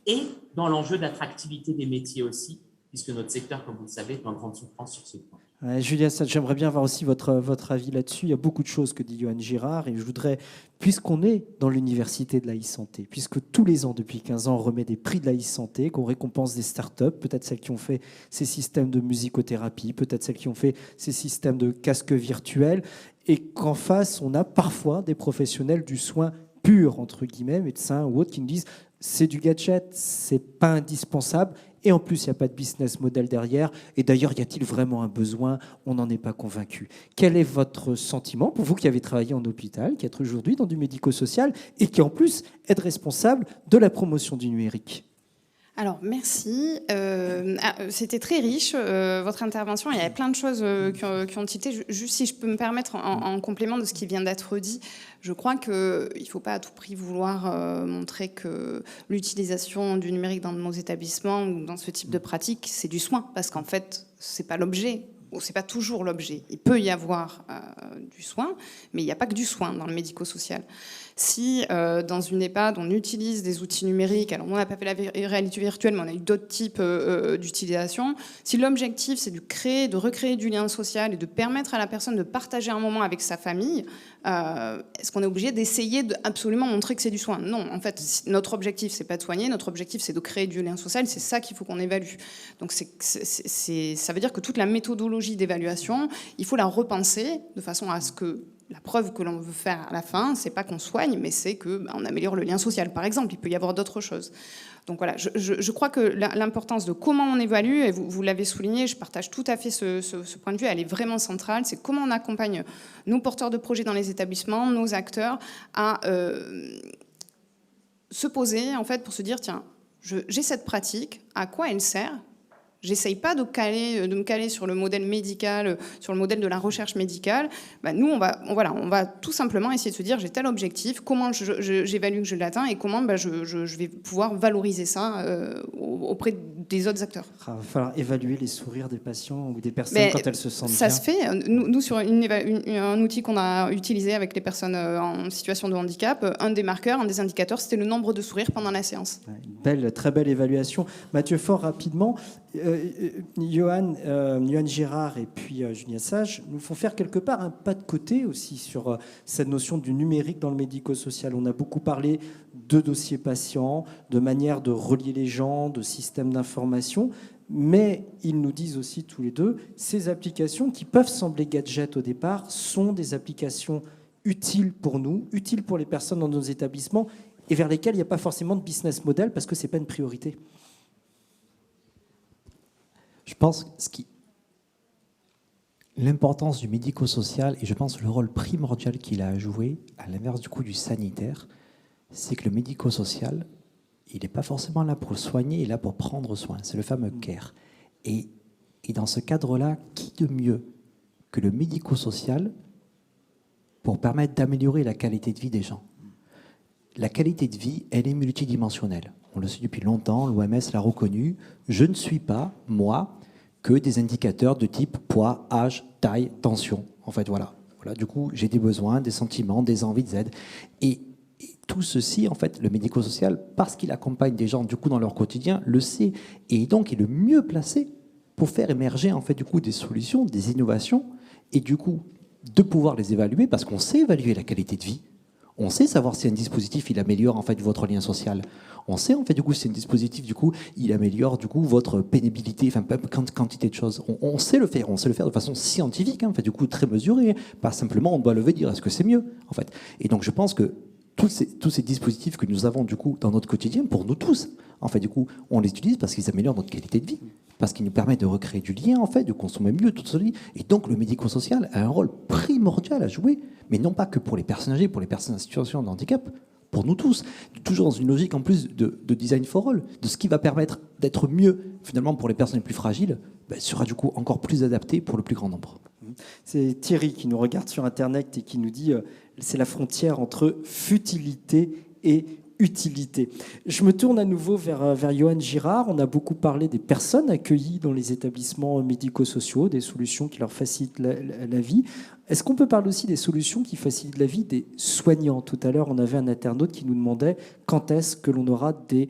et dans l'enjeu d'attractivité des métiers aussi, puisque notre secteur, comme vous le savez, est en grande souffrance sur ce point. Julia, j'aimerais bien avoir aussi votre avis là-dessus. Il y a beaucoup de choses que dit Johan Girard et je voudrais, puisqu'on est dans l'université de la e-santé, puisque tous les ans, depuis 15 ans, on remet des prix de la e-santé, qu'on récompense des startups, peut-être celles qui ont fait ces systèmes de musicothérapie, peut-être celles qui ont fait ces systèmes de casques virtuels, et qu'en face, on a parfois des professionnels du soin pur, entre guillemets, médecins ou autres, qui nous disent c'est du gadget, c'est pas indispensable. Et en plus, il n'y a pas de business model derrière. Et d'ailleurs, y a-t-il vraiment un besoin? On n'en est pas convaincu. Quel est votre sentiment, pour vous qui avez travaillé en hôpital, qui êtes aujourd'hui dans du médico-social et qui en plus êtes responsable de la promotion du numérique? Alors, merci. C'était très riche, votre intervention. Il y avait plein de choses qui ont été. Juste si je peux me permettre, en complément de ce qui vient d'être dit, je crois qu'il ne faut pas à tout prix vouloir montrer que l'utilisation du numérique dans nos établissements ou dans ce type de pratique, c'est du soin. Parce qu'en fait, ce n'est pas l'objet. Ou c'est pas toujours l'objet. Il peut y avoir du soin, mais il n'y a pas que du soin dans le médico-social. Si dans une EHPAD, on utilise des outils numériques, alors on n'a pas fait la réalité virtuelle, mais on a eu d'autres types d'utilisation, si l'objectif c'est de recréer du lien social et de permettre à la personne de partager un moment avec sa famille, est-ce qu'on est obligé d'essayer d'absolument montrer que c'est du soin? Non, en fait, notre objectif c'est pas de soigner, notre objectif c'est de créer du lien social, c'est ça qu'il faut qu'on évalue. Donc ça veut dire que toute la méthodologie d'évaluation, il faut la repenser de façon à ce que la preuve que l'on veut faire à la fin, c'est pas qu'on soigne, mais c'est qu'on améliore le lien social, par exemple. Il peut y avoir d'autres choses. Donc voilà, je crois que l'importance de comment on évalue, et vous l'avez souligné, je partage tout à fait ce point de vue, elle est vraiment centrale, c'est comment on accompagne nos porteurs de projets dans les établissements, nos acteurs, à se poser, en fait, pour se dire, tiens, j'ai cette pratique, à quoi elle sert ? J'essaye pas de me caler sur le modèle médical, sur le modèle de la recherche médicale. Nous, on va tout simplement essayer de se dire, j'ai tel objectif, comment j'évalue que je l'atteins et comment je vais pouvoir valoriser ça auprès des autres acteurs. Il va falloir évaluer les sourires des patients ou des personnes quand elles se sentent bien. Ça se fait. Nous sur un outil qu'on a utilisé avec les personnes en situation de handicap, un des marqueurs, un des indicateurs, c'était le nombre de sourires pendant la séance. Une très belle évaluation. Mathieu Faure, rapidement. Johan Girard et puis Julia Sage nous font faire quelque part un pas de côté aussi sur cette notion du numérique dans le médico-social. On a beaucoup parlé de dossiers patients, de manière de relier les gens, de systèmes d'information, mais ils nous disent aussi tous les deux, ces applications qui peuvent sembler gadgets au départ sont des applications utiles pour nous, utiles pour les personnes dans nos établissements et vers lesquelles il n'y a pas forcément de business model parce que ce n'est pas une priorité. Je pense que l'importance du médico-social et je pense le rôle primordial qu'il a à jouer, à l'inverse du coup du sanitaire, c'est que le médico-social il n'est pas forcément là pour le soigner, il est là pour prendre soin. C'est le fameux care. Et dans ce cadre-là, qui de mieux que le médico-social pour permettre d'améliorer la qualité de vie des gens? La qualité de vie, elle est multidimensionnelle. On le sait depuis longtemps, l'OMS l'a reconnu. Je ne suis pas, moi, que des indicateurs de type poids, âge, taille, tension. En fait, voilà. Du coup, j'ai des besoins, des sentiments, des envies, des aides. Et tout ceci, en fait, le médico-social, parce qu'il accompagne des gens, du coup, dans leur quotidien, le sait. Et donc, il est le mieux placé pour faire émerger, en fait, du coup, des solutions, des innovations, et du coup, de pouvoir les évaluer, parce qu'on sait évaluer la qualité de vie. On sait savoir si un dispositif, il améliore, en fait, votre lien social. On sait, en fait, du coup, si un dispositif, du coup, il améliore, du coup, votre pénibilité, enfin, quantité de choses. On sait le faire. On sait le faire de façon scientifique, hein, en fait, du coup, très mesurée. Pas simplement, on doit lever, dire, est-ce que c'est mieux, en fait. Et donc, je pense que tous ces dispositifs que nous avons, du coup, dans notre quotidien, pour nous tous, en fait, du coup, on les utilise parce qu'ils améliorent notre qualité de vie, parce qu'ils nous permettent de recréer du lien, en fait, de consommer mieux toute sa vie. Et donc, le médico-social a un rôle primordial à jouer, mais non pas que pour les personnes âgées, pour les personnes en situation de handicap, pour nous tous, toujours dans une logique en plus de design for all, de ce qui va permettre d'être mieux, finalement, pour les personnes les plus fragiles, sera du coup encore plus adapté pour le plus grand nombre. C'est Thierry qui nous regarde sur Internet et qui nous dit c'est la frontière entre futilité et utilité. Je me tourne à nouveau vers Johan Girard. On a beaucoup parlé des personnes accueillies dans les établissements médico-sociaux, des solutions qui leur facilitent la vie. Est-ce qu'on peut parler aussi des solutions qui facilitent la vie des soignants? Tout à l'heure, on avait un internaute qui nous demandait quand est-ce que l'on aura des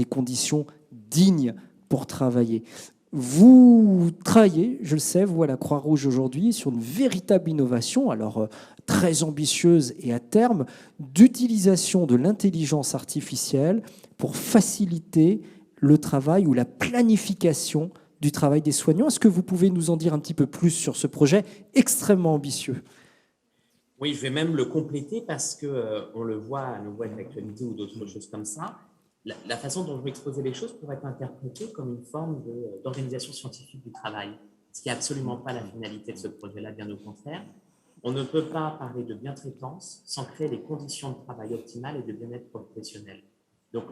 conditions dignes pour travailler. Vous travaillez, je le sais, vous à la Croix-Rouge aujourd'hui, sur une véritable innovation, alors très ambitieuse et à terme, d'utilisation de l'intelligence artificielle pour faciliter le travail ou la planification du travail des soignants. Est-ce que vous pouvez nous en dire un petit peu plus sur ce projet extrêmement ambitieux? Oui, je vais même le compléter parce qu'on le voit de l'actualité ou d'autres choses comme ça. La façon dont je vais exposer les choses pourrait être interprétée comme une forme d'organisation scientifique du travail, ce qui n'est absolument pas la finalité de ce projet-là, bien au contraire. On ne peut pas parler de bientraitance sans créer les conditions de travail optimales et de bien-être professionnel. Donc,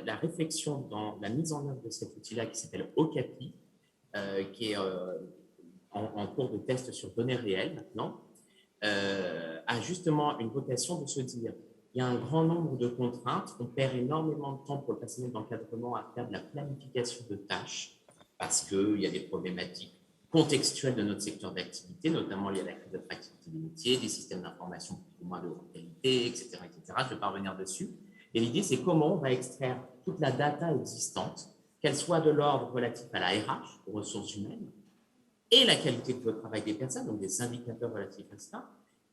la réflexion dans la mise en œuvre de cet outil-là qui s'appelle OCAPI, qui est en cours de test sur données réelles maintenant, a justement une vocation de se dire il y a un grand nombre de contraintes, on perd énormément de temps pour le personnel d'encadrement à faire de la planification de tâches parce qu'il y a des problématiques contextuelles de notre secteur d'activité, notamment liées à la crise d'attractivité des métiers, des systèmes d'information plus ou moins de haute qualité, etc., etc. Je ne vais pas revenir dessus. Et l'idée, c'est comment on va extraire toute la data existante, qu'elle soit de l'ordre relatif à la RH, aux ressources humaines, et la qualité de travail des personnes, donc des indicateurs relatifs à cela,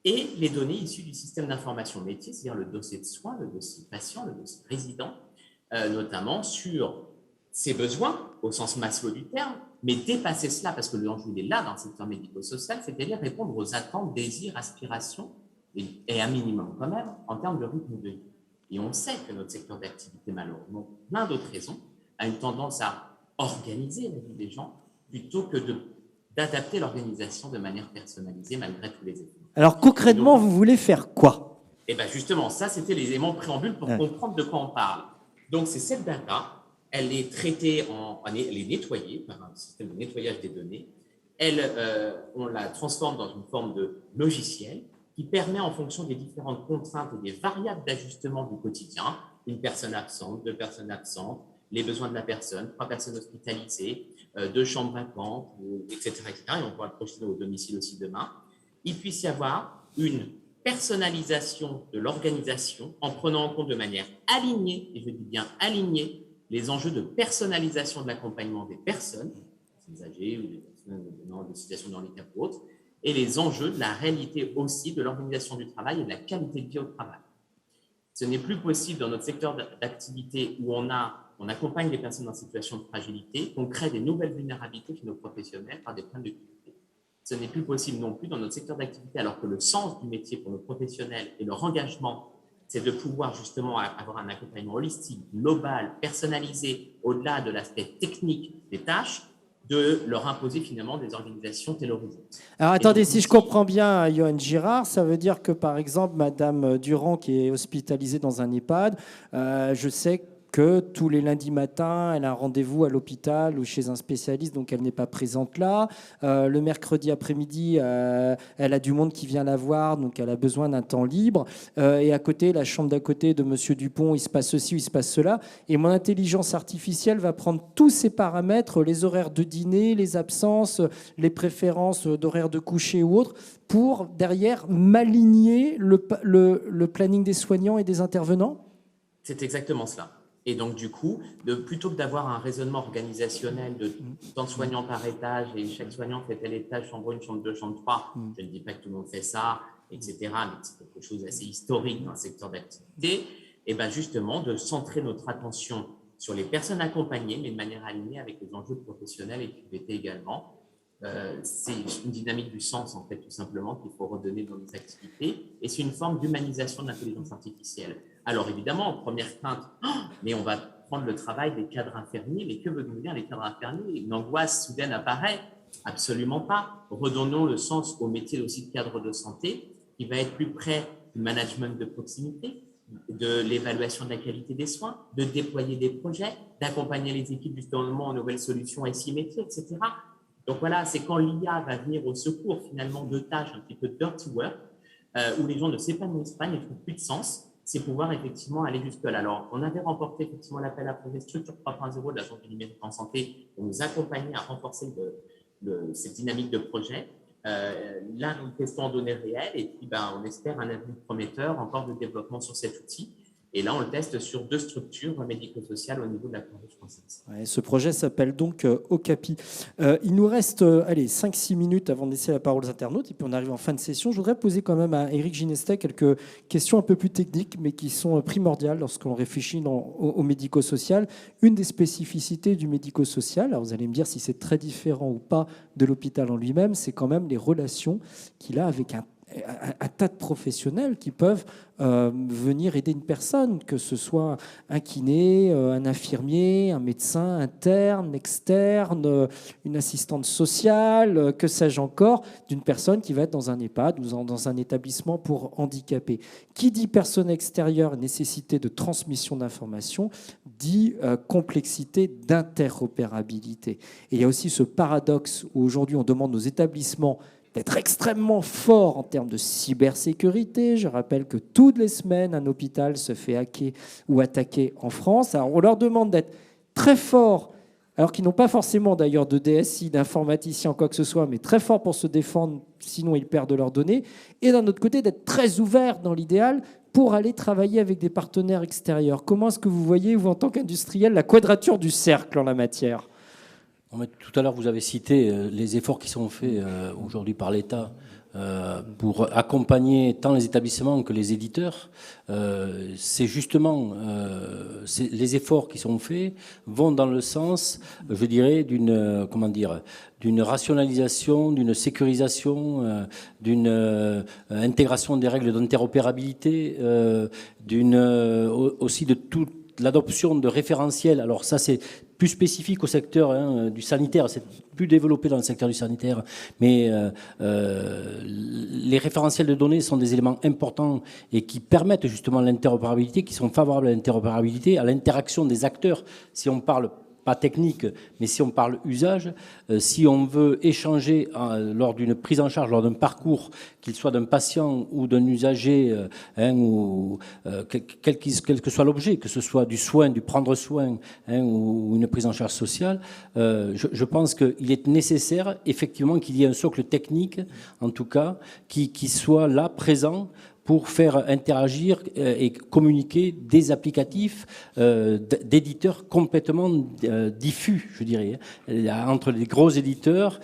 et les données issues du système d'information métier, c'est-à-dire le dossier de soins, le dossier patient, le dossier résident, notamment sur ses besoins, au sens Maslow du terme, mais dépasser cela, parce que l'enjeu est là dans le secteur médico-social, c'est-à-dire répondre aux attentes, désirs, aspirations, et un minimum quand même, en termes de rythme de vie. Et on sait que notre secteur d'activité, malheureusement, pour plein d'autres raisons, a une tendance à organiser la vie des gens plutôt que d'adapter l'organisation de manière personnalisée malgré tous les efforts. Alors concrètement, vous voulez faire quoi? Et bien justement, ça c'était les éléments préambules pour comprendre de quoi on parle. Donc c'est cette data, elle est traitée, elle est nettoyée par un système de nettoyage des données. On la transforme dans une forme de logiciel qui permet en fonction des différentes contraintes et des variables d'ajustement du quotidien, une personne absente, 2 personnes absentes, les besoins de la personne, 3 personnes hospitalisées, 2 chambres vacantes, etc., etc. Et on pourra le projeter au domicile aussi demain. Il puisse y avoir une personnalisation de l'organisation en prenant en compte de manière alignée, et je dis bien alignée, les enjeux de personnalisation de l'accompagnement des personnes, des âgées ou des personnes dans des situations de handicap ou autres, et les enjeux de la réalité aussi de l'organisation du travail et de la qualité de vie au travail. Ce n'est plus possible dans notre secteur d'activité où on accompagne les personnes en situation de fragilité, qu'on crée des nouvelles vulnérabilités chez nos professionnels par des problèmes de qualité. Ce n'est plus possible non plus dans notre secteur d'activité, alors que le sens du métier pour nos professionnels et leur engagement, c'est de pouvoir justement avoir un accompagnement holistique, global, personnalisé, au-delà de l'aspect technique des tâches. de leur imposer finalement des organisations taylorisées. Alors attendez, si je comprends bien, Johan Girard, ça veut dire que par exemple, Madame Durand, qui est hospitalisée dans un EHPAD, je sais que tous les lundis matins, elle a un rendez-vous à l'hôpital ou chez un spécialiste, donc elle n'est pas présente là. Le mercredi après-midi, elle a du monde qui vient la voir, donc elle a besoin d'un temps libre. Et à côté, la chambre d'à côté de Monsieur Dupont, il se passe ceci ou il se passe cela. Et mon intelligence artificielle va prendre tous ces paramètres, les horaires de dîner, les absences, les préférences d'horaires de coucher ou autres, pour derrière m'aligner le planning des soignants et des intervenants. C'est exactement cela. Et donc, du coup, plutôt que d'avoir un raisonnement organisationnel de tant de soignants par étage et chaque soignant fait tel étage, chambre 1, chambre 2, chambre 3, je ne dis pas que tout le monde fait ça, etc., mais c'est quelque chose d'assez historique dans le secteur d'activité, et bien justement de centrer notre attention sur les personnes accompagnées, mais de manière alignée avec les enjeux professionnels et QVT également. C'est une dynamique du sens, en fait, tout simplement, qu'il faut redonner dans nos activités, et c'est une forme d'humanisation de l'intelligence artificielle. Alors évidemment, première crainte, mais on va prendre le travail des cadres infirmiers, mais que veut dire les cadres infirmiers? Une angoisse soudaine apparaît? Absolument pas. Redonnons le sens au métier aussi de cadre de santé, qui va être plus près du management de proximité, de l'évaluation de la qualité des soins, de déployer des projets, d'accompagner les équipes justement en nouvelles solutions SI métiers, etc. Donc voilà, c'est quand l'IA va venir au secours finalement de tâches un petit peu dirty work, où les gens ne s'épanouissent pas, ne trouvent plus de sens, c'est pouvoir effectivement aller jusque-là. Alors, on avait remporté effectivement l'appel à projet Structure 3.0 de l'Agence du numérique en santé pour nous accompagner à renforcer cette dynamique de projet. Là, nous testons en données réelles et puis on espère un avenir prometteur encore de développement sur cet outil. Et là, on le teste sur 2 structures médico-sociales au niveau de la Croix-Rouge française. Ouais, ce projet s'appelle donc Okapi. Il nous reste 5-6 minutes avant de laisser la parole aux internautes, et puis on arrive en fin de session. Je voudrais poser quand même à Éric Ginestec quelques questions un peu plus techniques, mais qui sont primordiales lorsqu'on réfléchit au médico-social. Une des spécificités du médico-social, alors vous allez me dire si c'est très différent ou pas de l'hôpital en lui-même, c'est quand même les relations qu'il a avec un tas de professionnels qui peuvent venir aider une personne, que ce soit un kiné, un infirmier, un médecin interne, externe, une assistante sociale, que sais-je encore, d'une personne qui va être dans un EHPAD ou dans un établissement pour handicapés. Qui dit personne extérieure, nécessité de transmission d'informations, dit complexité d'interopérabilité. Et il y a aussi ce paradoxe où aujourd'hui on demande aux établissements d'être extrêmement fort en termes de cybersécurité. Je rappelle que toutes les semaines, un hôpital se fait hacker ou attaquer en France. Alors, on leur demande d'être très forts, alors qu'ils n'ont pas forcément d'ailleurs de DSI, d'informaticien, quoi que ce soit, mais très forts pour se défendre, sinon ils perdent leurs données. Et d'un autre côté, d'être très ouverts dans l'idéal pour aller travailler avec des partenaires extérieurs. Comment est-ce que vous voyez, vous, en tant qu'industriel, la quadrature du cercle en la matière ? Tout à l'heure, vous avez cité les efforts qui sont faits aujourd'hui par l'État pour accompagner tant les établissements que les éditeurs. C'est justement les efforts qui sont faits vont dans le sens, je dirais, d'une rationalisation, d'une sécurisation, d'une intégration des règles d'interopérabilité, aussi de toute l'adoption de référentiels. Alors ça, c'est plus spécifique au secteur du sanitaire, c'est plus développé dans le secteur du sanitaire, mais les référentiels de données sont des éléments importants et qui permettent justement l'interopérabilité, qui sont favorables à l'interopérabilité, à l'interaction des acteurs. Si on parle pas technique, mais si on parle usage, si on veut échanger lors d'une prise en charge, lors d'un parcours, qu'il soit d'un patient ou d'un usager, ou quel que soit l'objet, que ce soit du soin, du prendre soin, ou une prise en charge sociale, je pense qu'il est nécessaire, effectivement, qu'il y ait un socle technique, en tout cas, qui soit là, présent, pour faire interagir et communiquer des applicatifs d'éditeurs complètement diffus, je dirais, entre les gros éditeurs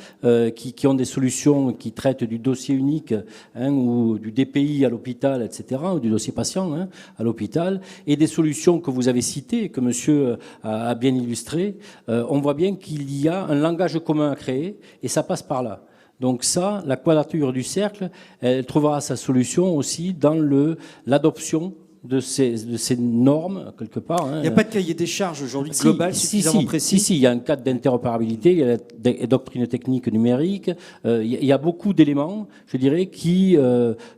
qui ont des solutions qui traitent du dossier unique ou du DPI à l'hôpital, etc., ou du dossier patient à l'hôpital, et des solutions que vous avez citées, que monsieur a bien illustrées. On voit bien qu'il y a un langage commun à créer, et ça passe par là. Donc la quadrature du cercle, elle trouvera sa solution aussi dans l'adoption de ces normes, quelque part. Il n'y a pas de cahier des charges aujourd'hui global suffisamment précis. Si, il y a un cadre d'interopérabilité, il y a la doctrine technique numérique, il y a beaucoup d'éléments, je dirais, qui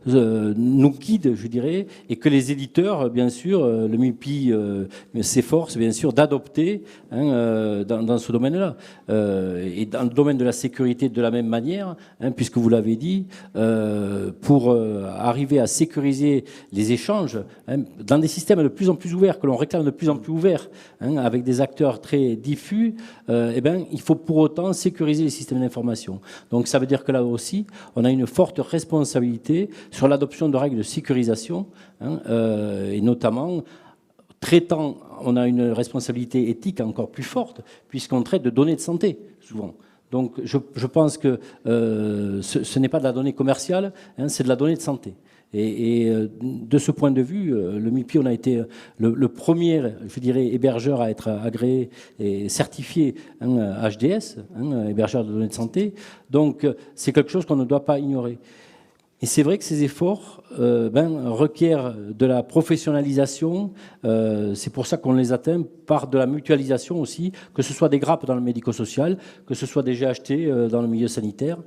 nous guident, je dirais, et que les éditeurs, bien sûr, le MIPI s'efforce, bien sûr, d'adopter dans ce domaine-là. Et dans le domaine de la sécurité, de la même manière, puisque vous l'avez dit, pour arriver à sécuriser les échanges, dans des systèmes de plus en plus ouverts, que l'on réclame de plus en plus ouverts, avec des acteurs très diffus, il faut pour autant sécuriser les systèmes d'information. Donc ça veut dire que là aussi, on a une forte responsabilité sur l'adoption de règles de sécurisation, et notamment traitant, on a une responsabilité éthique encore plus forte, puisqu'on traite de données de santé, souvent. Donc je pense que ce n'est pas de la donnée commerciale, c'est de la donnée de santé. Et de ce point de vue, le MIPI, on a été le premier, je dirais, hébergeur à être agréé et certifié HDS, hébergeur de données de santé. Donc c'est quelque chose qu'on ne doit pas ignorer. Et c'est vrai que ces efforts requièrent de la professionnalisation. C'est pour ça qu'on les atteint par de la mutualisation aussi, que ce soit des grappes dans le médico-social, que ce soit des GHT dans le milieu sanitaire.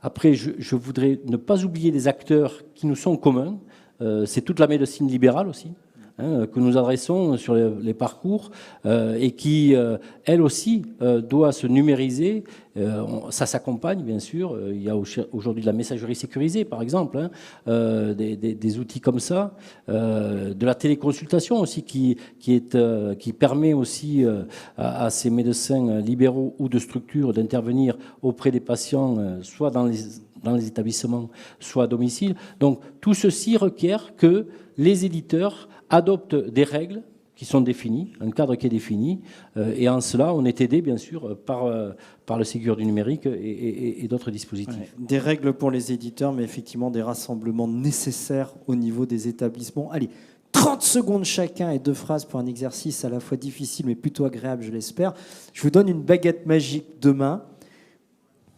Après, je voudrais ne pas oublier des acteurs qui nous sont communs. C'est toute la médecine libérale aussi, que nous adressons sur les parcours et qui, elle aussi, doit se numériser. Ça s'accompagne, bien sûr. Il y a aujourd'hui de la messagerie sécurisée, par exemple, des outils comme ça, de la téléconsultation aussi, qui permet aussi à ces médecins libéraux ou de structures d'intervenir auprès des patients, soit dans les établissements, soit à domicile. Donc, tout ceci requiert que les éditeurs adoptent des règles qui sont définies, un cadre qui est défini, et en cela, on est aidé, bien sûr, par le Ségur du numérique et d'autres dispositifs. Ouais, des règles pour les éditeurs, mais effectivement des rassemblements nécessaires au niveau des établissements. Allez, 30 secondes chacun et 2 phrases pour un exercice à la fois difficile, mais plutôt agréable, je l'espère. Je vous donne une baguette magique demain.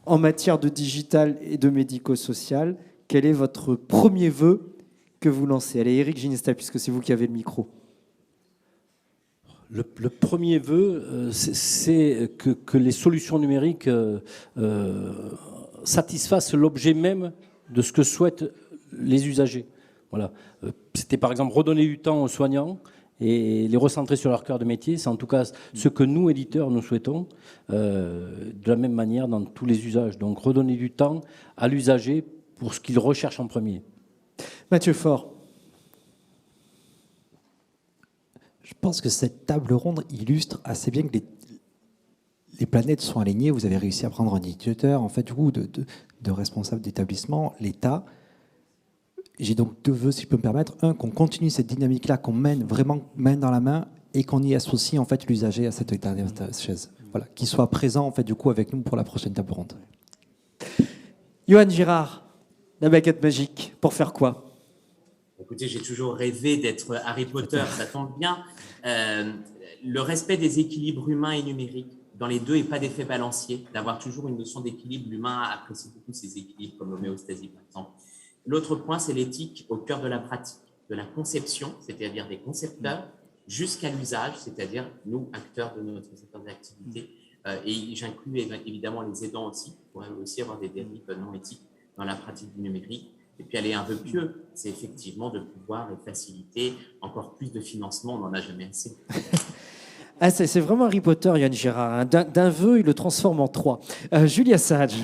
En matière de digital et de médico-social, quel est votre premier vœu que vous lancez? Allez, Éric Ginesta, puisque c'est vous qui avez le micro. Le premier vœu, c'est que les solutions numériques satisfassent l'objet même de ce que souhaitent les usagers. Voilà. C'était par exemple redonner du temps aux soignants et les recentrer sur leur cœur de métier. C'est en tout cas ce que nous, éditeurs, nous souhaitons, de la même manière dans tous les usages. Donc redonner du temps à l'usager pour ce qu'il recherche en premier. Mathieu Faure. Je pense que cette table ronde illustre assez bien que les planètes sont alignées. Vous avez réussi à prendre un éditeur, en fait, du coup, de responsable d'établissement, l'État. J'ai donc 2 vœux, si je peux me permettre. Un, qu'on continue cette dynamique-là, qu'on mène vraiment main dans la main et qu'on y associe en fait l'usager à cette dernière chaise. Voilà, qu'il soit présent en fait du coup avec nous pour la prochaine table ronde. Johan Girard, la baguette magique, pour faire quoi? Écoutez, j'ai toujours rêvé d'être Harry Potter, ça tombe bien. Le respect des équilibres humains et numériques dans les deux et pas d'effet balancier, d'avoir toujours une notion d'équilibre. L'humain apprécie beaucoup ces équilibres, comme l'homéostasie par exemple. L'autre point, c'est l'éthique au cœur de la pratique, de la conception, c'est-à-dire des concepteurs, jusqu'à l'usage, c'est-à-dire nous, acteurs de notre secteur d'activité. Et j'inclus évidemment les aidants aussi, qui pourraient aussi avoir des dérives non éthiques dans la pratique du numérique. Et puis aller un peu pieux, c'est effectivement de pouvoir faciliter encore plus de financement, on n'en a jamais assez. Ah, c'est vraiment Harry Potter, Johan Girard. Hein. D'un vœu, il le transforme en 3. Julia Sage.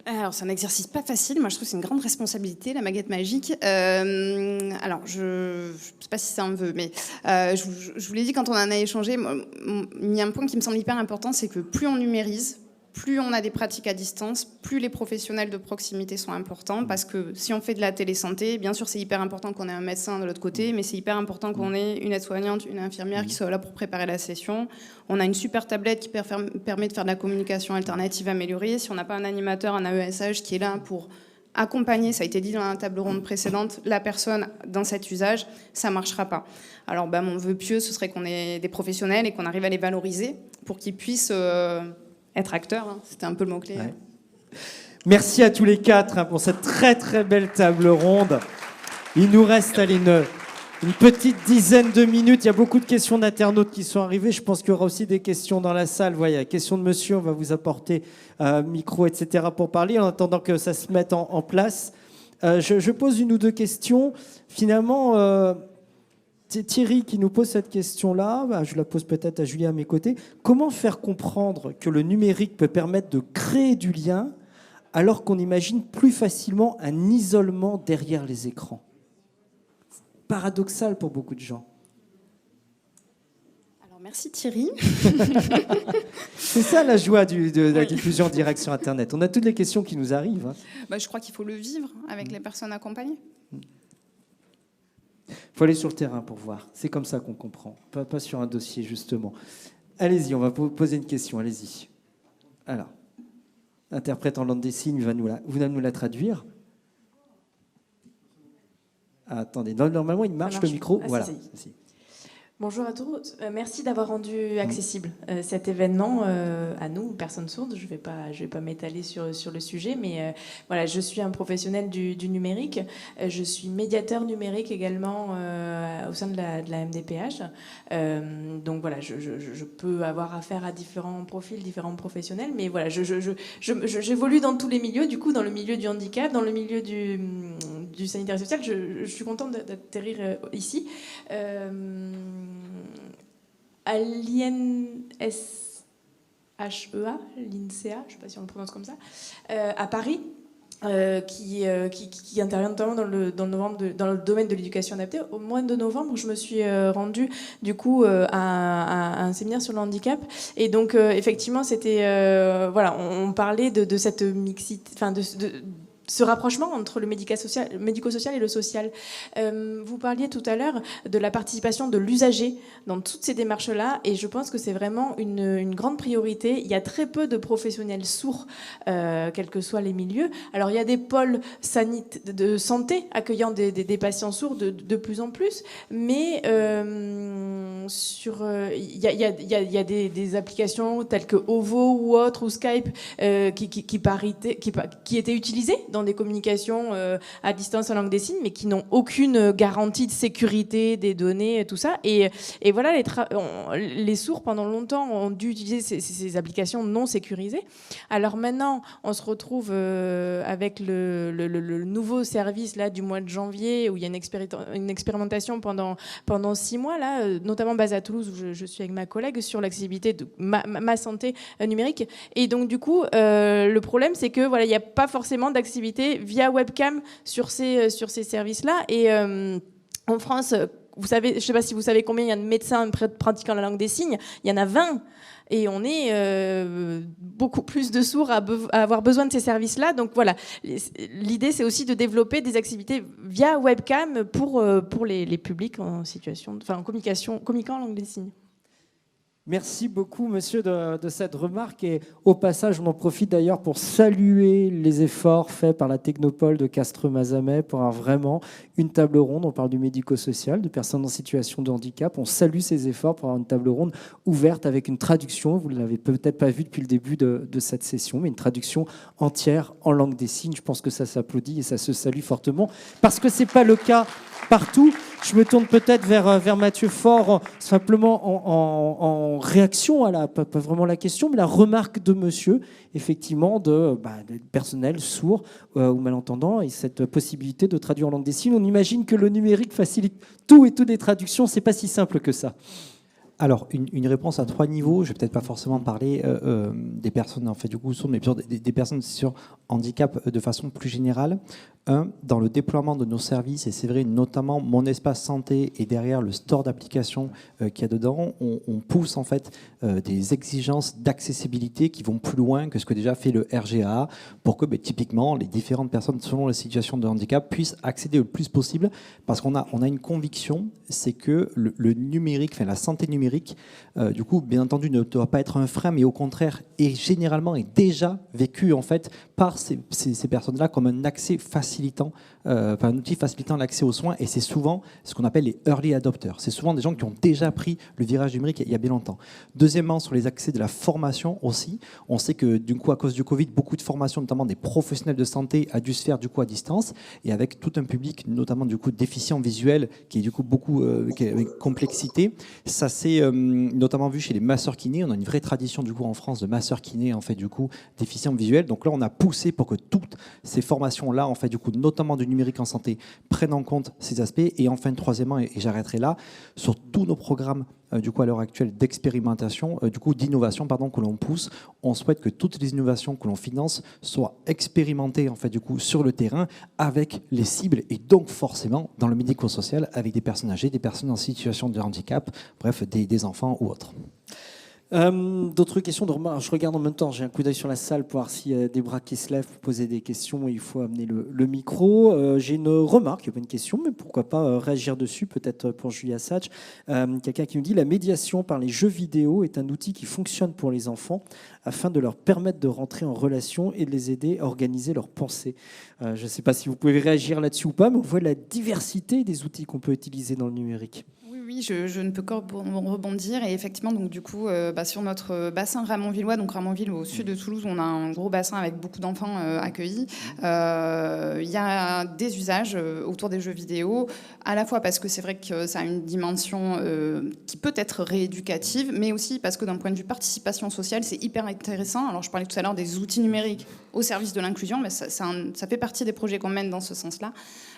Alors, c'est un exercice pas facile. Moi, je trouve que c'est une grande responsabilité, la baguette magique. Alors, je ne sais pas si c'est un vœu, mais je vous l'ai dit quand on en a échangé. Il y a un point qui me semble hyper important, c'est que plus on numérise, plus on a des pratiques à distance, plus les professionnels de proximité sont importants, parce que si on fait de la télésanté, bien sûr c'est hyper important qu'on ait un médecin de l'autre côté, mais c'est hyper important qu'on ait une aide-soignante, une infirmière qui soit là pour préparer la session. On a une super tablette qui permet de faire de la communication alternative améliorée. Si on n'a pas un animateur, un AESH qui est là pour accompagner, ça a été dit dans la table ronde précédente, la personne dans cet usage, ça ne marchera pas. Alors mon vœu pieux, ce serait qu'on ait des professionnels et qu'on arrive à les valoriser pour qu'ils puissent... être acteur, hein. C'était un peu le mot-clé. Ouais. Merci à tous les 4 pour cette très très belle table ronde. Il nous reste Une petite dizaine de minutes. Il y a beaucoup de questions d'internautes qui sont arrivées. Je pense qu'il y aura aussi des questions dans la salle. Voilà, question de monsieur, on va vous apporter micro, etc. pour parler en attendant que ça se mette en place. Je pose une ou deux questions. Finalement, Thierry qui nous pose cette question-là, je la pose peut-être à Julien à mes côtés. Comment faire comprendre que le numérique peut permettre de créer du lien alors qu'on imagine plus facilement un isolement derrière les écrans ? Paradoxal pour beaucoup de gens. Alors merci Thierry. C'est ça la joie de la diffusion en direct sur Internet. On a toutes les questions qui nous arrivent. Hein. Je crois qu'il faut le vivre avec les personnes accompagnées. Il faut aller sur le terrain pour voir. C'est comme ça qu'on comprend. Pas sur un dossier, justement. Allez-y, on va vous poser une question. Allez-y. Alors, l'interprète en langue des signes vous allez nous la traduire. Ah, attendez, normalement, il marche le micro. Ah, voilà. si. Bonjour à tous. Merci d'avoir rendu accessible cet événement à nous, personnes sourdes. Je vais pas m'étaler sur le sujet, mais voilà, je suis un professionnel du numérique. Je suis médiateur numérique également au sein de la MDPH. Donc voilà, je peux avoir affaire à différents profils, différents professionnels, mais voilà, j'évolue dans tous les milieux. Du coup, dans le milieu du handicap, dans le milieu du sanitaire et social, je suis contente d'atterrir ici. À l'INSHEA, l'INSEA, je ne sais pas si on le prononce comme ça, à Paris, qui intervient notamment dans le domaine de l'éducation adaptée. Au mois de novembre, je me suis rendue du coup à un séminaire sur le handicap, et donc effectivement, c'était voilà, on parlait de cette mixité, enfin de ce rapprochement entre le médico-social et le social. Vous parliez tout à l'heure de la participation de l'usager dans toutes ces démarches-là, et je pense que c'est vraiment une grande priorité. Il y a très peu de professionnels sourds, quels que soient les milieux. Alors il y a des pôles de santé accueillant des patients sourds de plus en plus, mais il y a des applications telles que Ovo ou autres, ou Skype, qui étaient utilisées dans des communications à distance en langue des signes, mais qui n'ont aucune garantie de sécurité des données, tout ça. Et voilà, les sourds, pendant longtemps, ont dû utiliser ces applications non sécurisées. Alors maintenant, on se retrouve avec le nouveau service là, du mois de janvier, où il y a une expérimentation pendant 6 mois, là, notamment basée à Toulouse, où je suis avec ma collègue, sur l'accessibilité de ma santé numérique. Et donc, du coup, le problème, c'est que voilà, il n'y a pas forcément d'accessibilité via webcam sur ces services-là. Et en France, vous savez, je ne sais pas si vous savez combien il y a de médecins pratiquant la langue des signes. Il y en a 20. Et on est beaucoup plus de sourds à avoir besoin de ces services-là. Donc voilà, l'idée, c'est aussi de développer des activités via webcam pour les publics en situation, en communiquant en langue des signes. Merci beaucoup, monsieur, de cette remarque. Et au passage, on en profite d'ailleurs pour saluer les efforts faits par la Technopole de Castres-Mazamet pour avoir vraiment une table ronde. On parle du médico-social, de personnes en situation de handicap. On salue ces efforts pour avoir une table ronde ouverte avec une traduction. Vous ne l'avez peut-être pas vu depuis le début de cette session, mais une traduction entière en langue des signes. Je pense que ça s'applaudit et ça se salue fortement parce que ce n'est pas le cas partout. Je me tourne peut-être vers Mathieu Faure, simplement en réaction à pas vraiment la question, mais la remarque de monsieur, effectivement, de personnel sourd ou malentendant, et cette possibilité de traduire en langue des signes. On imagine que le numérique facilite tout et toutes les traductions. C'est pas si simple que ça. Alors, une réponse à 3 niveaux. Je vais peut-être pas forcément parler des personnes en fait du coup sourdes, mais plutôt des personnes sur handicap de façon plus générale. Dans le déploiement de nos services, et c'est vrai, notamment mon espace santé et derrière le store d'applications qu'il y a dedans, on pousse en fait des exigences d'accessibilité qui vont plus loin que ce que déjà fait le RGA pour que typiquement les différentes personnes selon la situation de handicap puissent accéder le plus possible, parce qu'on a une conviction, c'est que le numérique, enfin la santé numérique numérique, du coup, bien entendu, ne doit pas être un frein, mais au contraire, est généralement est déjà vécu en fait par ces personnes-là comme un accès facilitant, un outil facilitant l'accès aux soins. Et c'est souvent ce qu'on appelle les early adopters. C'est souvent des gens qui ont déjà pris le virage numérique il y a bien longtemps. Deuxièmement, sur les accès de la formation aussi, on sait que du coup, à cause du Covid, beaucoup de formations, notamment des professionnels de santé, a dû se faire du coup à distance, et avec tout un public, notamment du coup déficient visuel, qui est du coup beaucoup avec complexité. Ça s'est notamment vu chez les masseurs kinés. On a une vraie tradition du coup en France de masseurs kinés en fait du coup déficients visuels. Donc là, on a poussé pour que toutes ces formations-là, en fait du coup, notamment du numérique en santé, prennent en compte ces aspects. Et enfin, troisièmement, et j'arrêterai là, sur tous nos programmes du coup à l'heure actuelle d'expérimentation, du coup d'innovation pardon que l'on pousse, on souhaite que toutes les innovations que l'on finance soient expérimentées en fait du coup sur le terrain avec les cibles et donc forcément dans le médico-social avec des personnes âgées, des personnes en situation de handicap, bref des enfants ou autres. D'autres questions de remarques. Je regarde en même temps, j'ai un coup d'œil sur la salle pour voir s'il y a des bras qui se lèvent pour poser des questions. Il faut amener le micro. J'ai une remarque, il n'y a pas une question, mais pourquoi pas réagir dessus, peut-être pour Julia Sachs. Quelqu'un qui nous dit: la médiation par les jeux vidéo est un outil qui fonctionne pour les enfants afin de leur permettre de rentrer en relation et de les aider à organiser leurs pensées. Je ne sais pas si vous pouvez réagir là-dessus ou pas, mais on voit la diversité des outils qu'on peut utiliser dans le numérique. Oui, je ne peux que rebondir. Et effectivement, donc, du coup, sur notre bassin ramonvillois, donc Ramonville au sud de Toulouse, on a un gros bassin avec beaucoup d'enfants accueillis. Il y a des usages autour des jeux vidéo, à la fois parce que c'est vrai que ça a une dimension qui peut être rééducative, mais aussi parce que d'un point de vue participation sociale, c'est hyper intéressant. Alors, je parlais tout à l'heure des outils numériques au service de l'inclusion, mais ça fait partie des projets qu'on mène dans ce sens-là.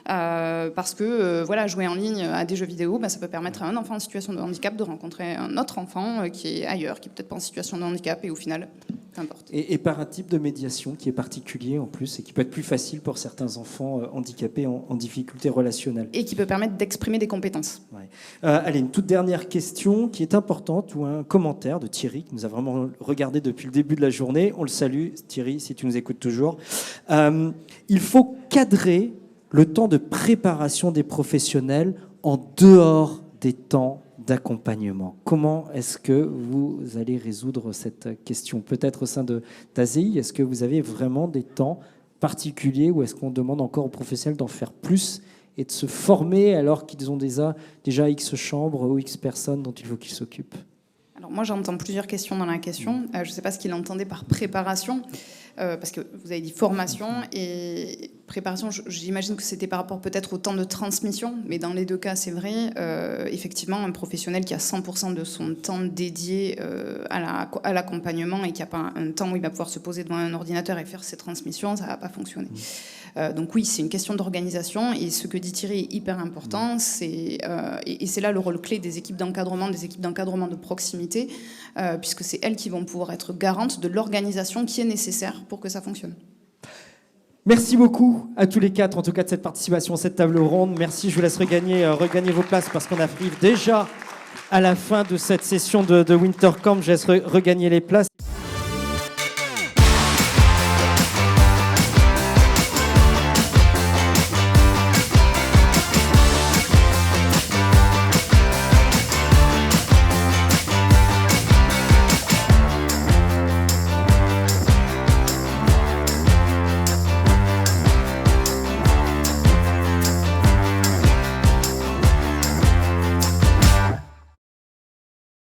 Parce que voilà, jouer en ligne à des jeux vidéo, ça peut permettre à un enfant en situation de handicap de rencontrer un autre enfant qui est ailleurs, qui est peut-être pas en situation de handicap, et au final, peu importe. Et par un type de médiation qui est particulier en plus, et qui peut être plus facile pour certains enfants handicapés en difficulté relationnelle. Et qui peut permettre d'exprimer des compétences. Ouais. Allez, une toute dernière question qui est importante, ou un commentaire de Thierry, qui nous a vraiment regardé depuis le début de la journée. On le salue, Thierry, si tu nous écoutes toujours. Il faut cadrer le temps de préparation des professionnels en dehors des temps d'accompagnement. Comment est-ce que vous allez résoudre cette question? Peut-être au sein de TASEI, est-ce que vous avez vraiment des temps particuliers ou est-ce qu'on demande encore aux professionnels d'en faire plus et de se former alors qu'ils ont déjà X chambres ou X personnes dont il faut qu'ils s'occupent? Alors moi, j'entends plusieurs questions dans la question. Je ne sais pas ce qu'il entendait par préparation, parce que vous avez dit formation et préparation. J'imagine que c'était par rapport peut-être au temps de transmission, mais dans les deux cas, c'est vrai. Effectivement, un professionnel qui a 100% de son temps dédié à l'accompagnement et qui n'a pas un temps où il va pouvoir se poser devant un ordinateur et faire ses transmissions, ça ne va pas fonctionner. Donc oui, c'est une question d'organisation, et ce que dit Thierry est hyper important, et c'est là le rôle clé des équipes d'encadrement de proximité, puisque c'est elles qui vont pouvoir être garantes de l'organisation qui est nécessaire pour que ça fonctionne. Merci beaucoup à tous les quatre, en tout cas de cette participation à cette table ronde. Merci, je vous laisse regagner vos places parce qu'on arrive déjà à la fin de cette session de Winter Camp. Je laisse regagner les places.